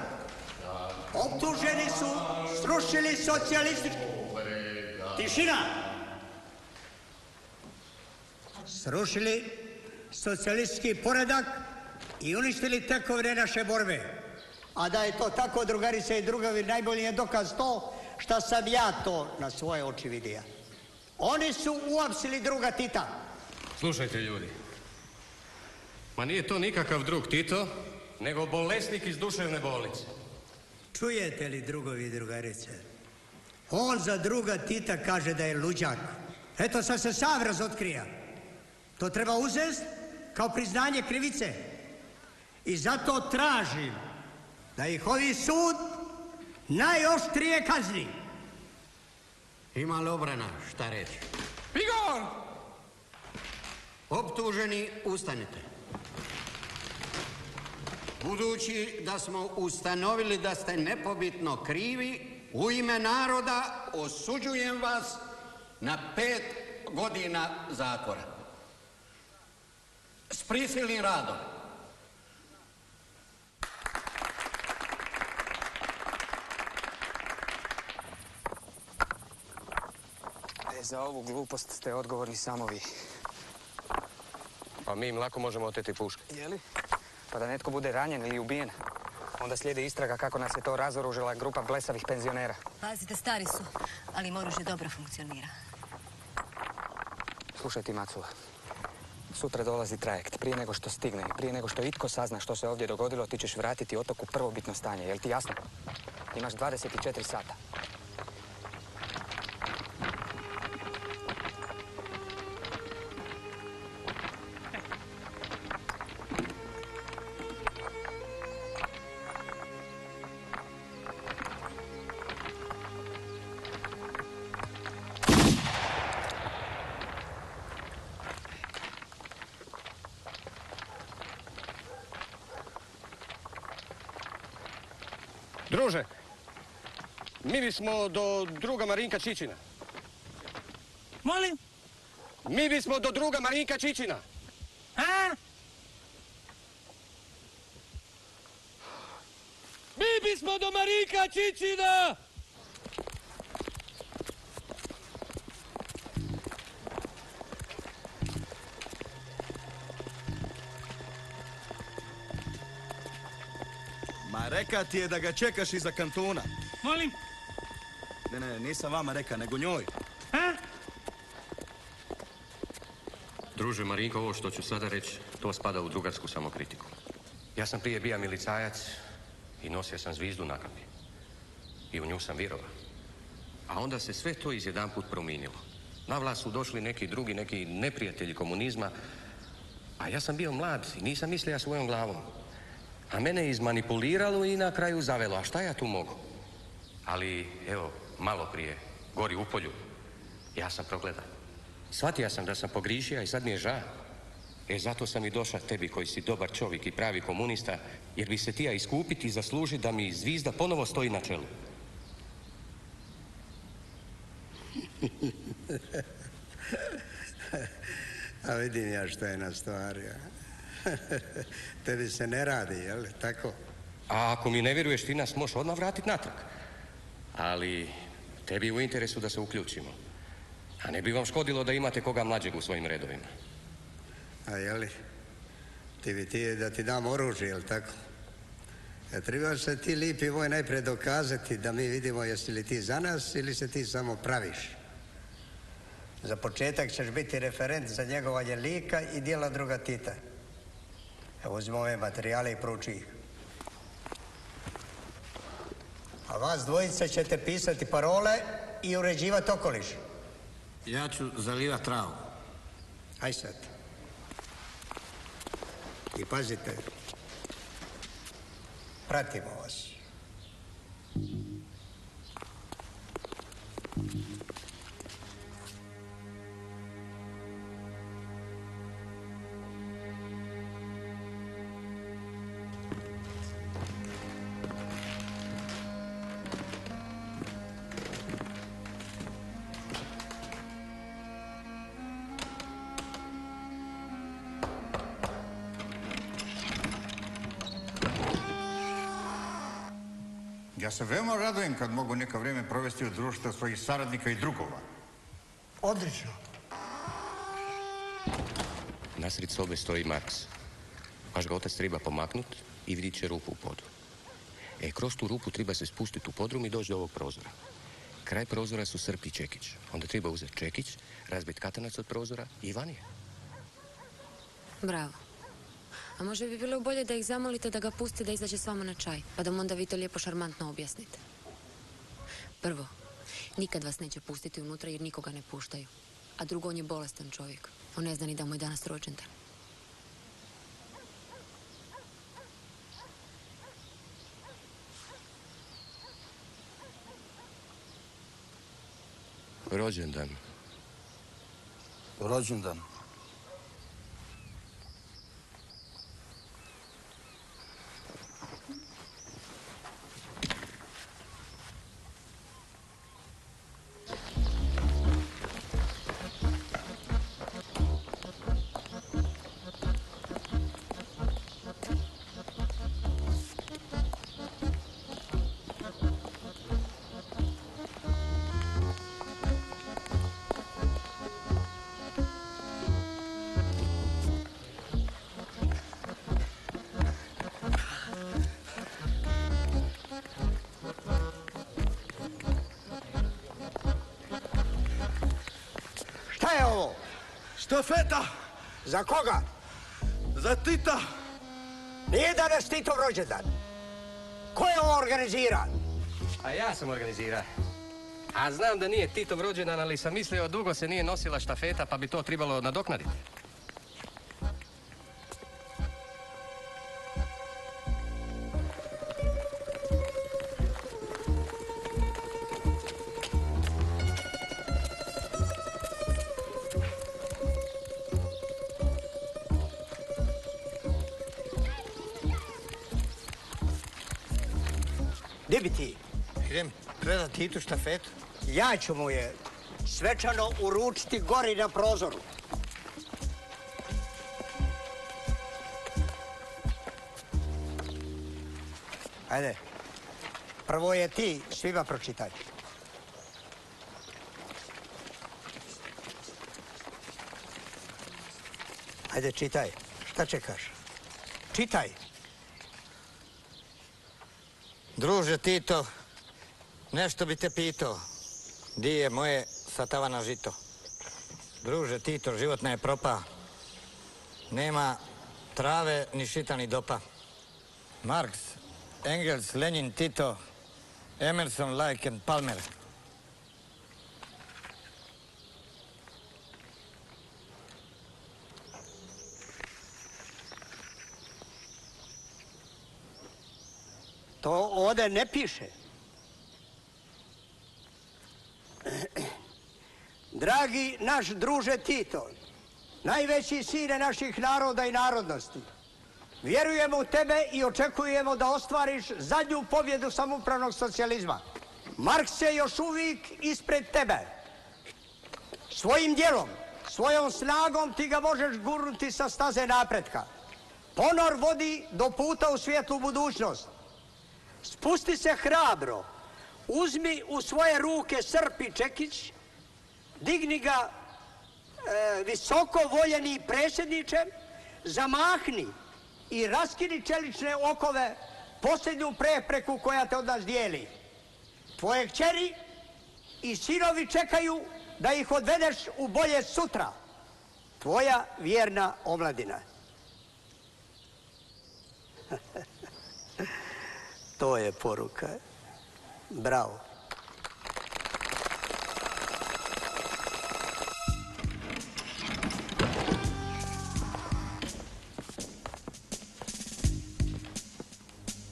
Optuženi su srušili socijalistički... Tišina! Srušili socijalistički poredak i uništili tekovine naše borbe. A da je to tako, drugarice i drugovi, najbolji je dokaz to što sam ja to na svoje oči vidio. Oni su uapsili druga Tita. Slušajte, ljudi. Ma nije to nikakav drug Tito, nego bolesnik iz duševne bolnice. Čujete li, drugovi i drugarice? On za druga Tita kaže da je luđak. Eto, sad se sam razotkrija. To treba uzeti kao priznanje krivice. I zato tražim da ih ovi sud najoštrije kazni. Ima li obrana šta reći? Prigovor! Optuženi, ustanite. Budući da smo ustanovili da ste nepobitno krivi, u ime naroda osuđujem vas na 5 godina zatvora. S prisilnim radom. Za ovu glupost ste odgovorni samo vi. Pa mi im lako možemo oteti puške. Jeli? Pa da netko bude ranjen ili ubijen, onda slijedi istraga kako nas je to razoružila grupa blesavih penzionera. Pazite, stari su, ali im oružje dobro funkcionira. Slušaj ti, Macula. Sutra dolazi trajekt. Prije nego što stigne i prije nego što itko sazna što se ovdje dogodilo, ti ćeš vratiti otoku prvobitno stanje. Jel ti jasno? Imaš 24 sata. Druže, mi bismo do druga Marinka Čičina. Molim? Mi bismo do druga Marinka Čičina. A? Mi bismo do Marinka Čičina! Ma reka ti je da ga čekaš iza kantona. Molim? Ne, nisam vama reka, nego njoj. A? Druže Marinko, ovo što ću sada reći, to spada u drugarsku samokritiku. Ja sam prije bija milicajac i nosio sam zvizdu na kapi. I u nju sam vjerovao. A onda se sve to izjedanput promijenilo. Na vlast su došli neki drugi, neki neprijatelji komunizma, a ja sam bio mlad i nisam mislio svojom glavom. A mene je izmanipuliralo i na kraju zavelo. A šta ja tu mogu? Ali, evo, malo prije, gori u polju, ja sam progledan. Shvatio sam da sam pogrišio i sad mi je žao. Zato sam i došao tebi koji si dobar čovjek i pravi komunista, jer bi se tija iskupiti i zaslužiti da mi zvizda ponovo stoji na čelu. A vidim ja što je nastvario. Tebi se ne radi, jel? Tako? A ako mi ne vjeruješ, ti nas možeš odmah vratiti natrag. Ali tebi je u interesu da se uključimo. A ne bi vam škodilo da imate koga mlađeg u svojim redovima. A jeli? Ti bi ti da ti dam oružje, jel tako? Treba se ti lipi voj najprije dokazati da mi vidimo jesi li ti za nas ili se ti samo praviš. Za početak ćeš biti referent za njegovanje lika i dijela druga Tita. Evo uzmi ove materijale i prouči ih. A vas dvojica ćete pisati parole i uređivati okoliš. Ja ću zalivati travu. Aj sad. I pazite, pratimo vas. Ja se veoma radujem kad mogu neka vrijeme provesti u društvu svojih saradnika i drugova. Odlično. Nasred sobe stoji Marks. Paš ga otac treba pomaknut i vidit će rupu u podu. Kroz tu rupu treba se spustiti u podrum i doći do ovog prozora. Kraj prozora su srp i čekić. Onda treba uzeti čekić, razbiti katanac od prozora i van je. Bravo. A možda bi bilo bolje da ih zamolite da ga pusti da izađe s vama na čaj, pa da mu onda vi to lijepo šarmantno objasnite. Prvo, nikad vas neće pustiti unutra jer nikoga ne puštaju. A drugo, on je bolestan čovjek. On ne zna ni da mu je danas rođendan. Rođendan. Rođendan. je ovo? Štafeta. Za koga? Za Tita. Nije danas Titov rođendan. Ko je ovo organizira? A ja sam organizira. A znam da nije Titov rođendan, ali sam mislio dugo se nije nosila štafeta, pa bi to trebalo nadoknaditi. Gdje bi ti? Idem predati Titu štafetu. Ja ću mu je svečano uručiti gori na prozoru. Ajde. Prvo je ti svima pročitaj. Ajde, čitaj. Šta čekaš? Čitaj. Druže Tito, nešto bi te pitao. Di je moje satavana žito? Druže Tito, životna je propa. Nema trave, ni šita, ni dopa. Marks, Engels, Lenin, Tito, Emerson, Like and Palmer. To ovdje ne piše. Dragi naš druže Tito, najveći sine naših naroda i narodnosti, vjerujemo u tebe i očekujemo da ostvariš zadnju pobjedu samoupravnog socijalizma. Marks je još uvijek ispred tebe. Svojim djelom, svojom snagom ti ga možeš gurnuti sa staze napretka. Ponor vodi do puta u svijetlu budućnost. Spusti se hrabro, uzmi u svoje ruke srp i čekić, digni ga visoko voljeni predsjedniče, zamahni i raskini čelične okove, posljednju prepreku koja te od nas dijeli. Tvoje kćeri i sinovi čekaju da ih odvedeš u bolje sutra. Tvoja vjerna omladina. To je poruka. Bravo.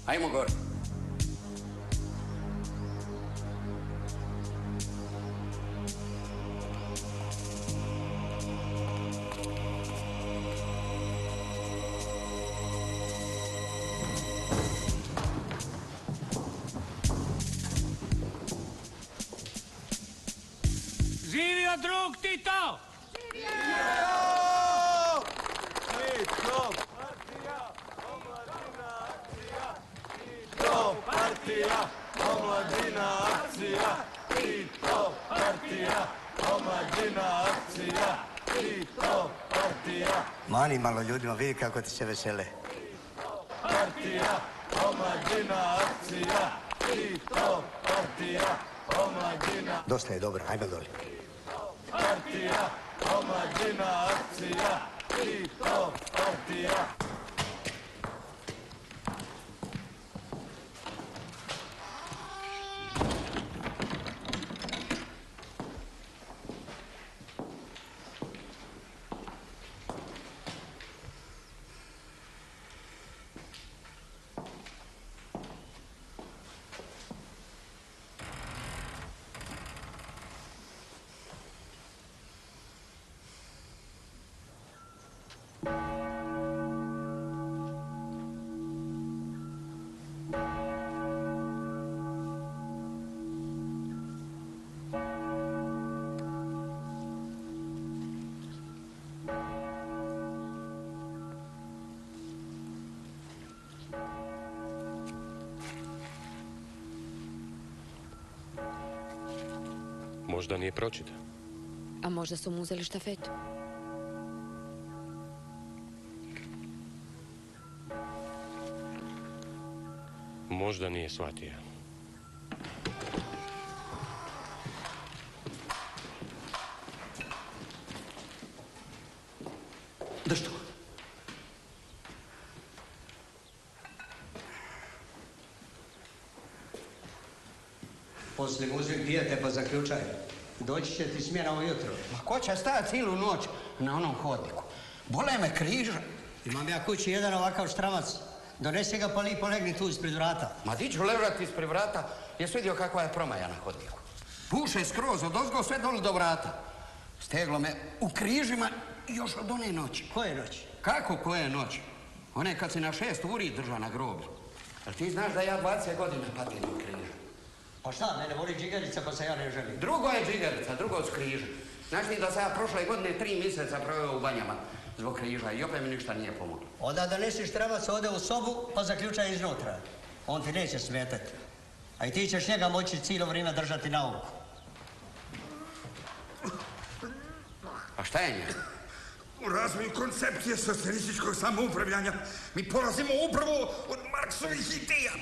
Ajmo gore. Živio drug Tito! Tito! Tito, partija, omladina, akcija. Tito, partija, omladina, akcija. Tito, partija. Mani malo ljudima, vidi kako ti se vesele. Partija, omladina, akcija. Tito, partija, omladina. Dosta je dobro, ajmo doli. Partija, omladina, akcija. Tito, partija. Možda nije pročitao. A možda su mu uzeli štafetu. Možda nije shvatio. Drž to. Poslije muzik pijete pa zaključaj. Doći će ti smjena ujutro. Ma ko će stajati cijelu noć na onom hodniku? Bole me križa. Imam ja kući jedan ovakav štramac. Donesi ga pa lipo legni tu ispred vrata. Ma di ću ležati ispred vrata? Jesi vidio kakva je promaja na hodniku? Puše skroz od ozgo sve dole do vrata. Steglo me u križima još od one noći. Koje noći? Kako koje noći? One kad si na 6 uri drža na groblju. Ali ti znaš da ja 20 godina patim od križa. Pa šta, mene voli džigerica pa se ja ne želim. Drugo je džigerica, drugo od križa. Znaš ti da sam ja prošle godine 3 mjeseca proveo u banjama zbog križa i opet mi ništa nije pomoglo. Onda donesi štramac, ode u sobu pa zaključaj iznutra. On ti neće smetati. A i ti ćeš njega moći cijelo vrijeme držati na oku. A šta je njega? U razvoju koncepcije socijalističkog samoupravljanja mi polazimo upravo od Marksovih ideja.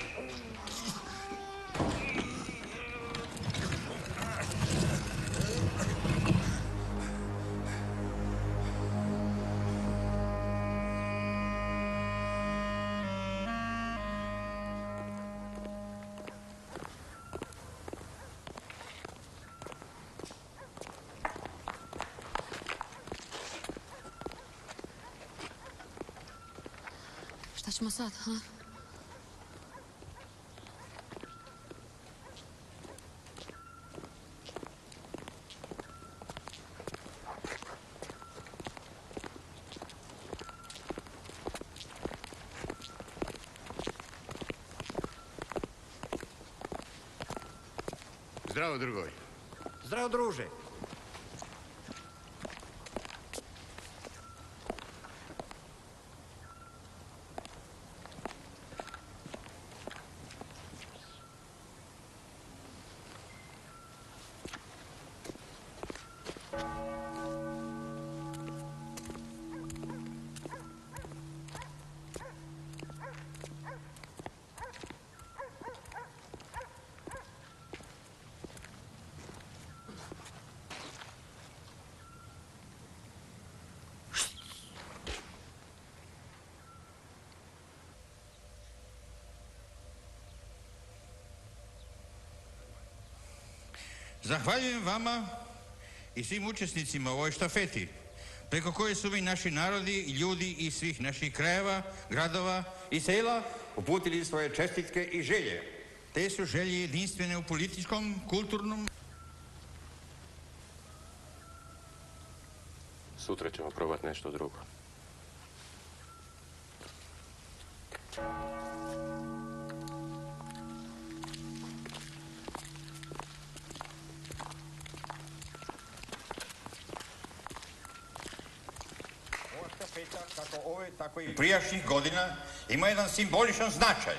Šta ćemo sad, ha? Zdravo, drugoj. Zdravo, druže. Zahvaljujem vama i svim učesnicima u ovoj štafeti, preko koje su mi naši narodi i ljudi iz svih naših krajeva, gradova i sela uputili svoje čestitke i želje. Te su želje jedinstvene u političkom, kulturnom... Sutra ćemo probati nešto drugo. Kako ove, tako i prijašnjih godina ima jedan simboličan značaj.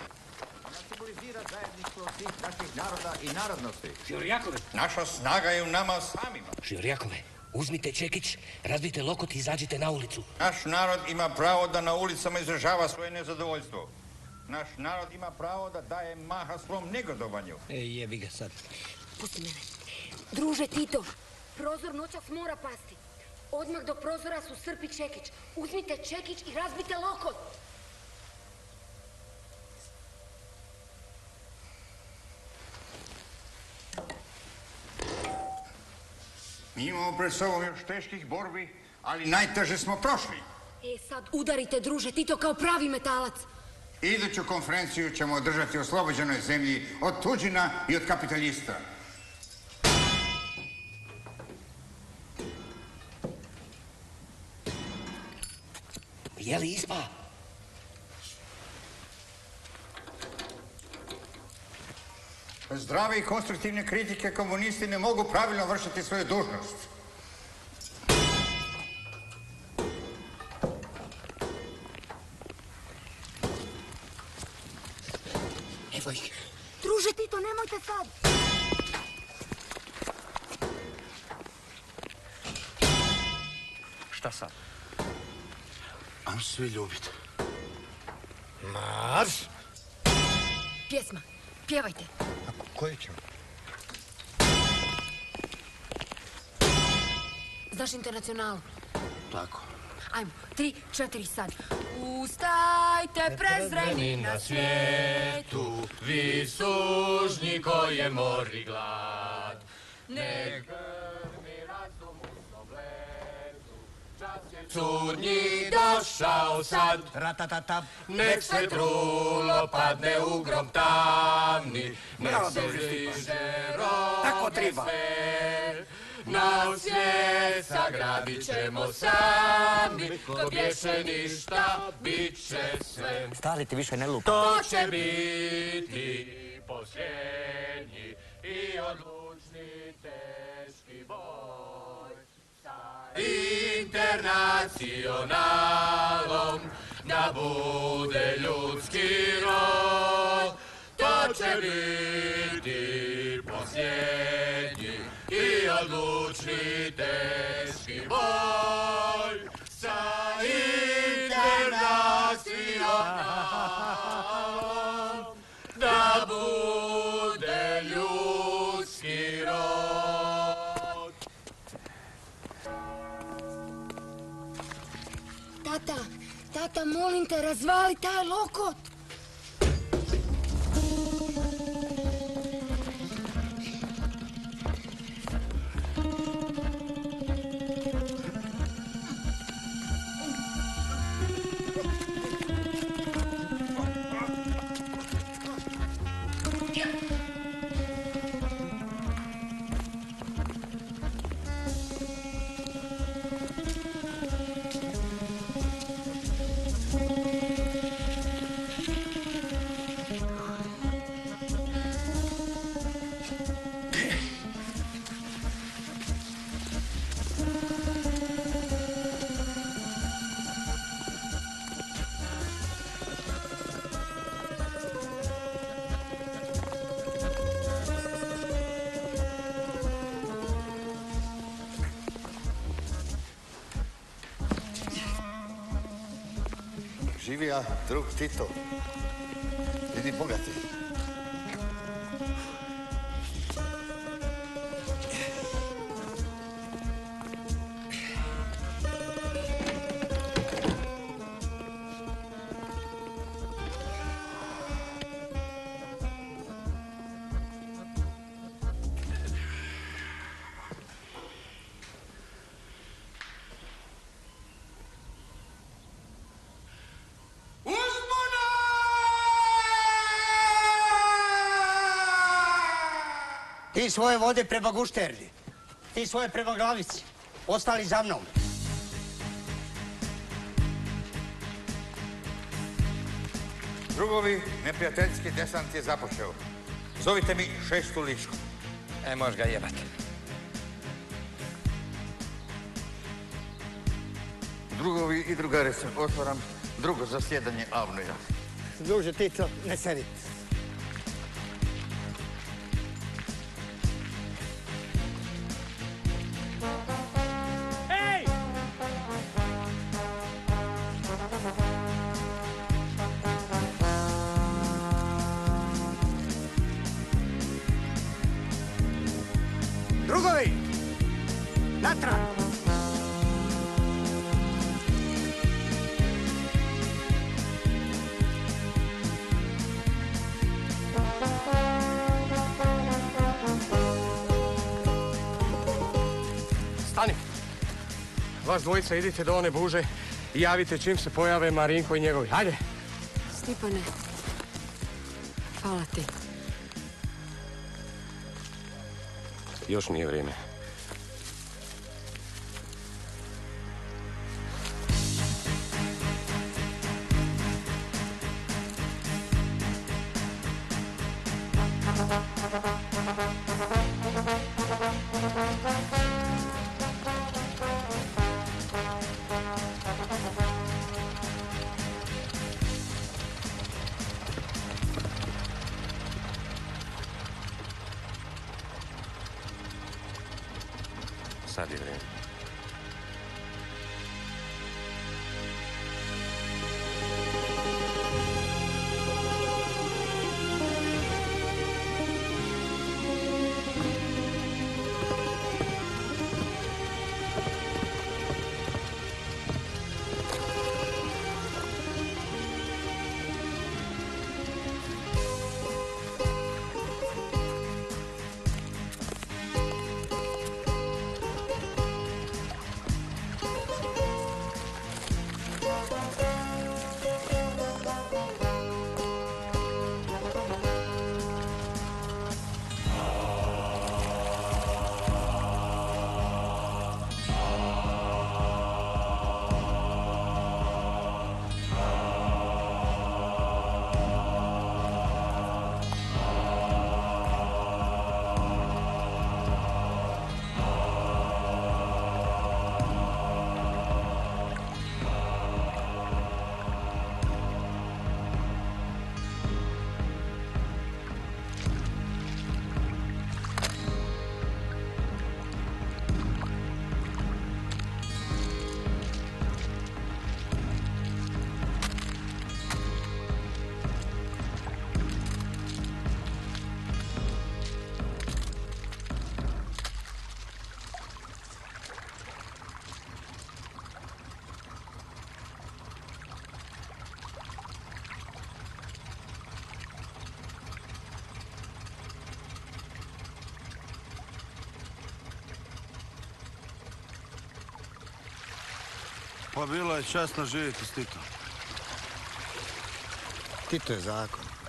Ona simbolizira zajedništvo svih naših naroda i narodnosti. Šivorjakove! Naša snaga je u nama samima. Šivorjakove, uzmite čekić, razbijte lokot i izađite na ulicu. Naš narod ima pravo da na ulicama izražava svoje nezadovoljstvo. Naš narod ima pravo da daje maha svom negodovanju. Jebi ga sad. Pusti mene. Druže Tito, prozor noćas mora pasti. Odmah do prozora su srp i čekić. Uzmite čekić i razbite lokot. Mi imamo pred sobom još teških borbi, ali najteže smo prošli. Sad udarite, druže Tito, kao pravi metalac. Iduću konferenciju ćemo održati u oslobođenoj zemlji od tuđina i od kapitalista. Je li ispa? Bez zdrave i konstruktivne kritike komunisti ne mogu pravilno vršiti svoju dužnost. Evo ih. Druže Tito, nemojte sad! Šta sad? Ajmo svi ljubit. Marš! Pjesma, pjevajte. Koji ćemo? Znaš Internacionalu? Tako. Ajmo, 3, 4 sad. Ustajte prezreni na svijetu, vi sužnji koje mori glad. Nek krmi razum u svom letu, čas je sudnji došao sad. Ratatatap. Nek se trulo padne u grom tamni, nek se zliže rone sve. Na svijet sagradit ćemo sami, ko bješe ništa, bit će sve. Stali ti više ne lupa. To će biti posljednji i odlučni teški boj. Sa internacionalom da bude ljudski rod. To će biti posljednji i odlučni teški boj. Sa internacionalom da bude ljudski rod. Tata, molim te, razvali taj lokot. Živija drug Tito. Vidi bogati. Ti svoje vode prema gušterni. Ti svoje prema glavici. Ostali za mnom. Drugovi, neprijateljski desant je započeo. Zovite mi 6. ličku. Mož ga jebat. Drugovi i drugarice, otvaram drugo zasjedanje Avnoja. Druže Tito, ne sedi. Drugovi, natrag! Stani! Vas dvojica idite do one buže i javite čim se pojave Marinko i njegovi. Hajde! Stipane, hvala ti. Još nije vrijeme. Sad je vrijeme. Pa bilo je časno živjeti s Titom. Tito je zakon.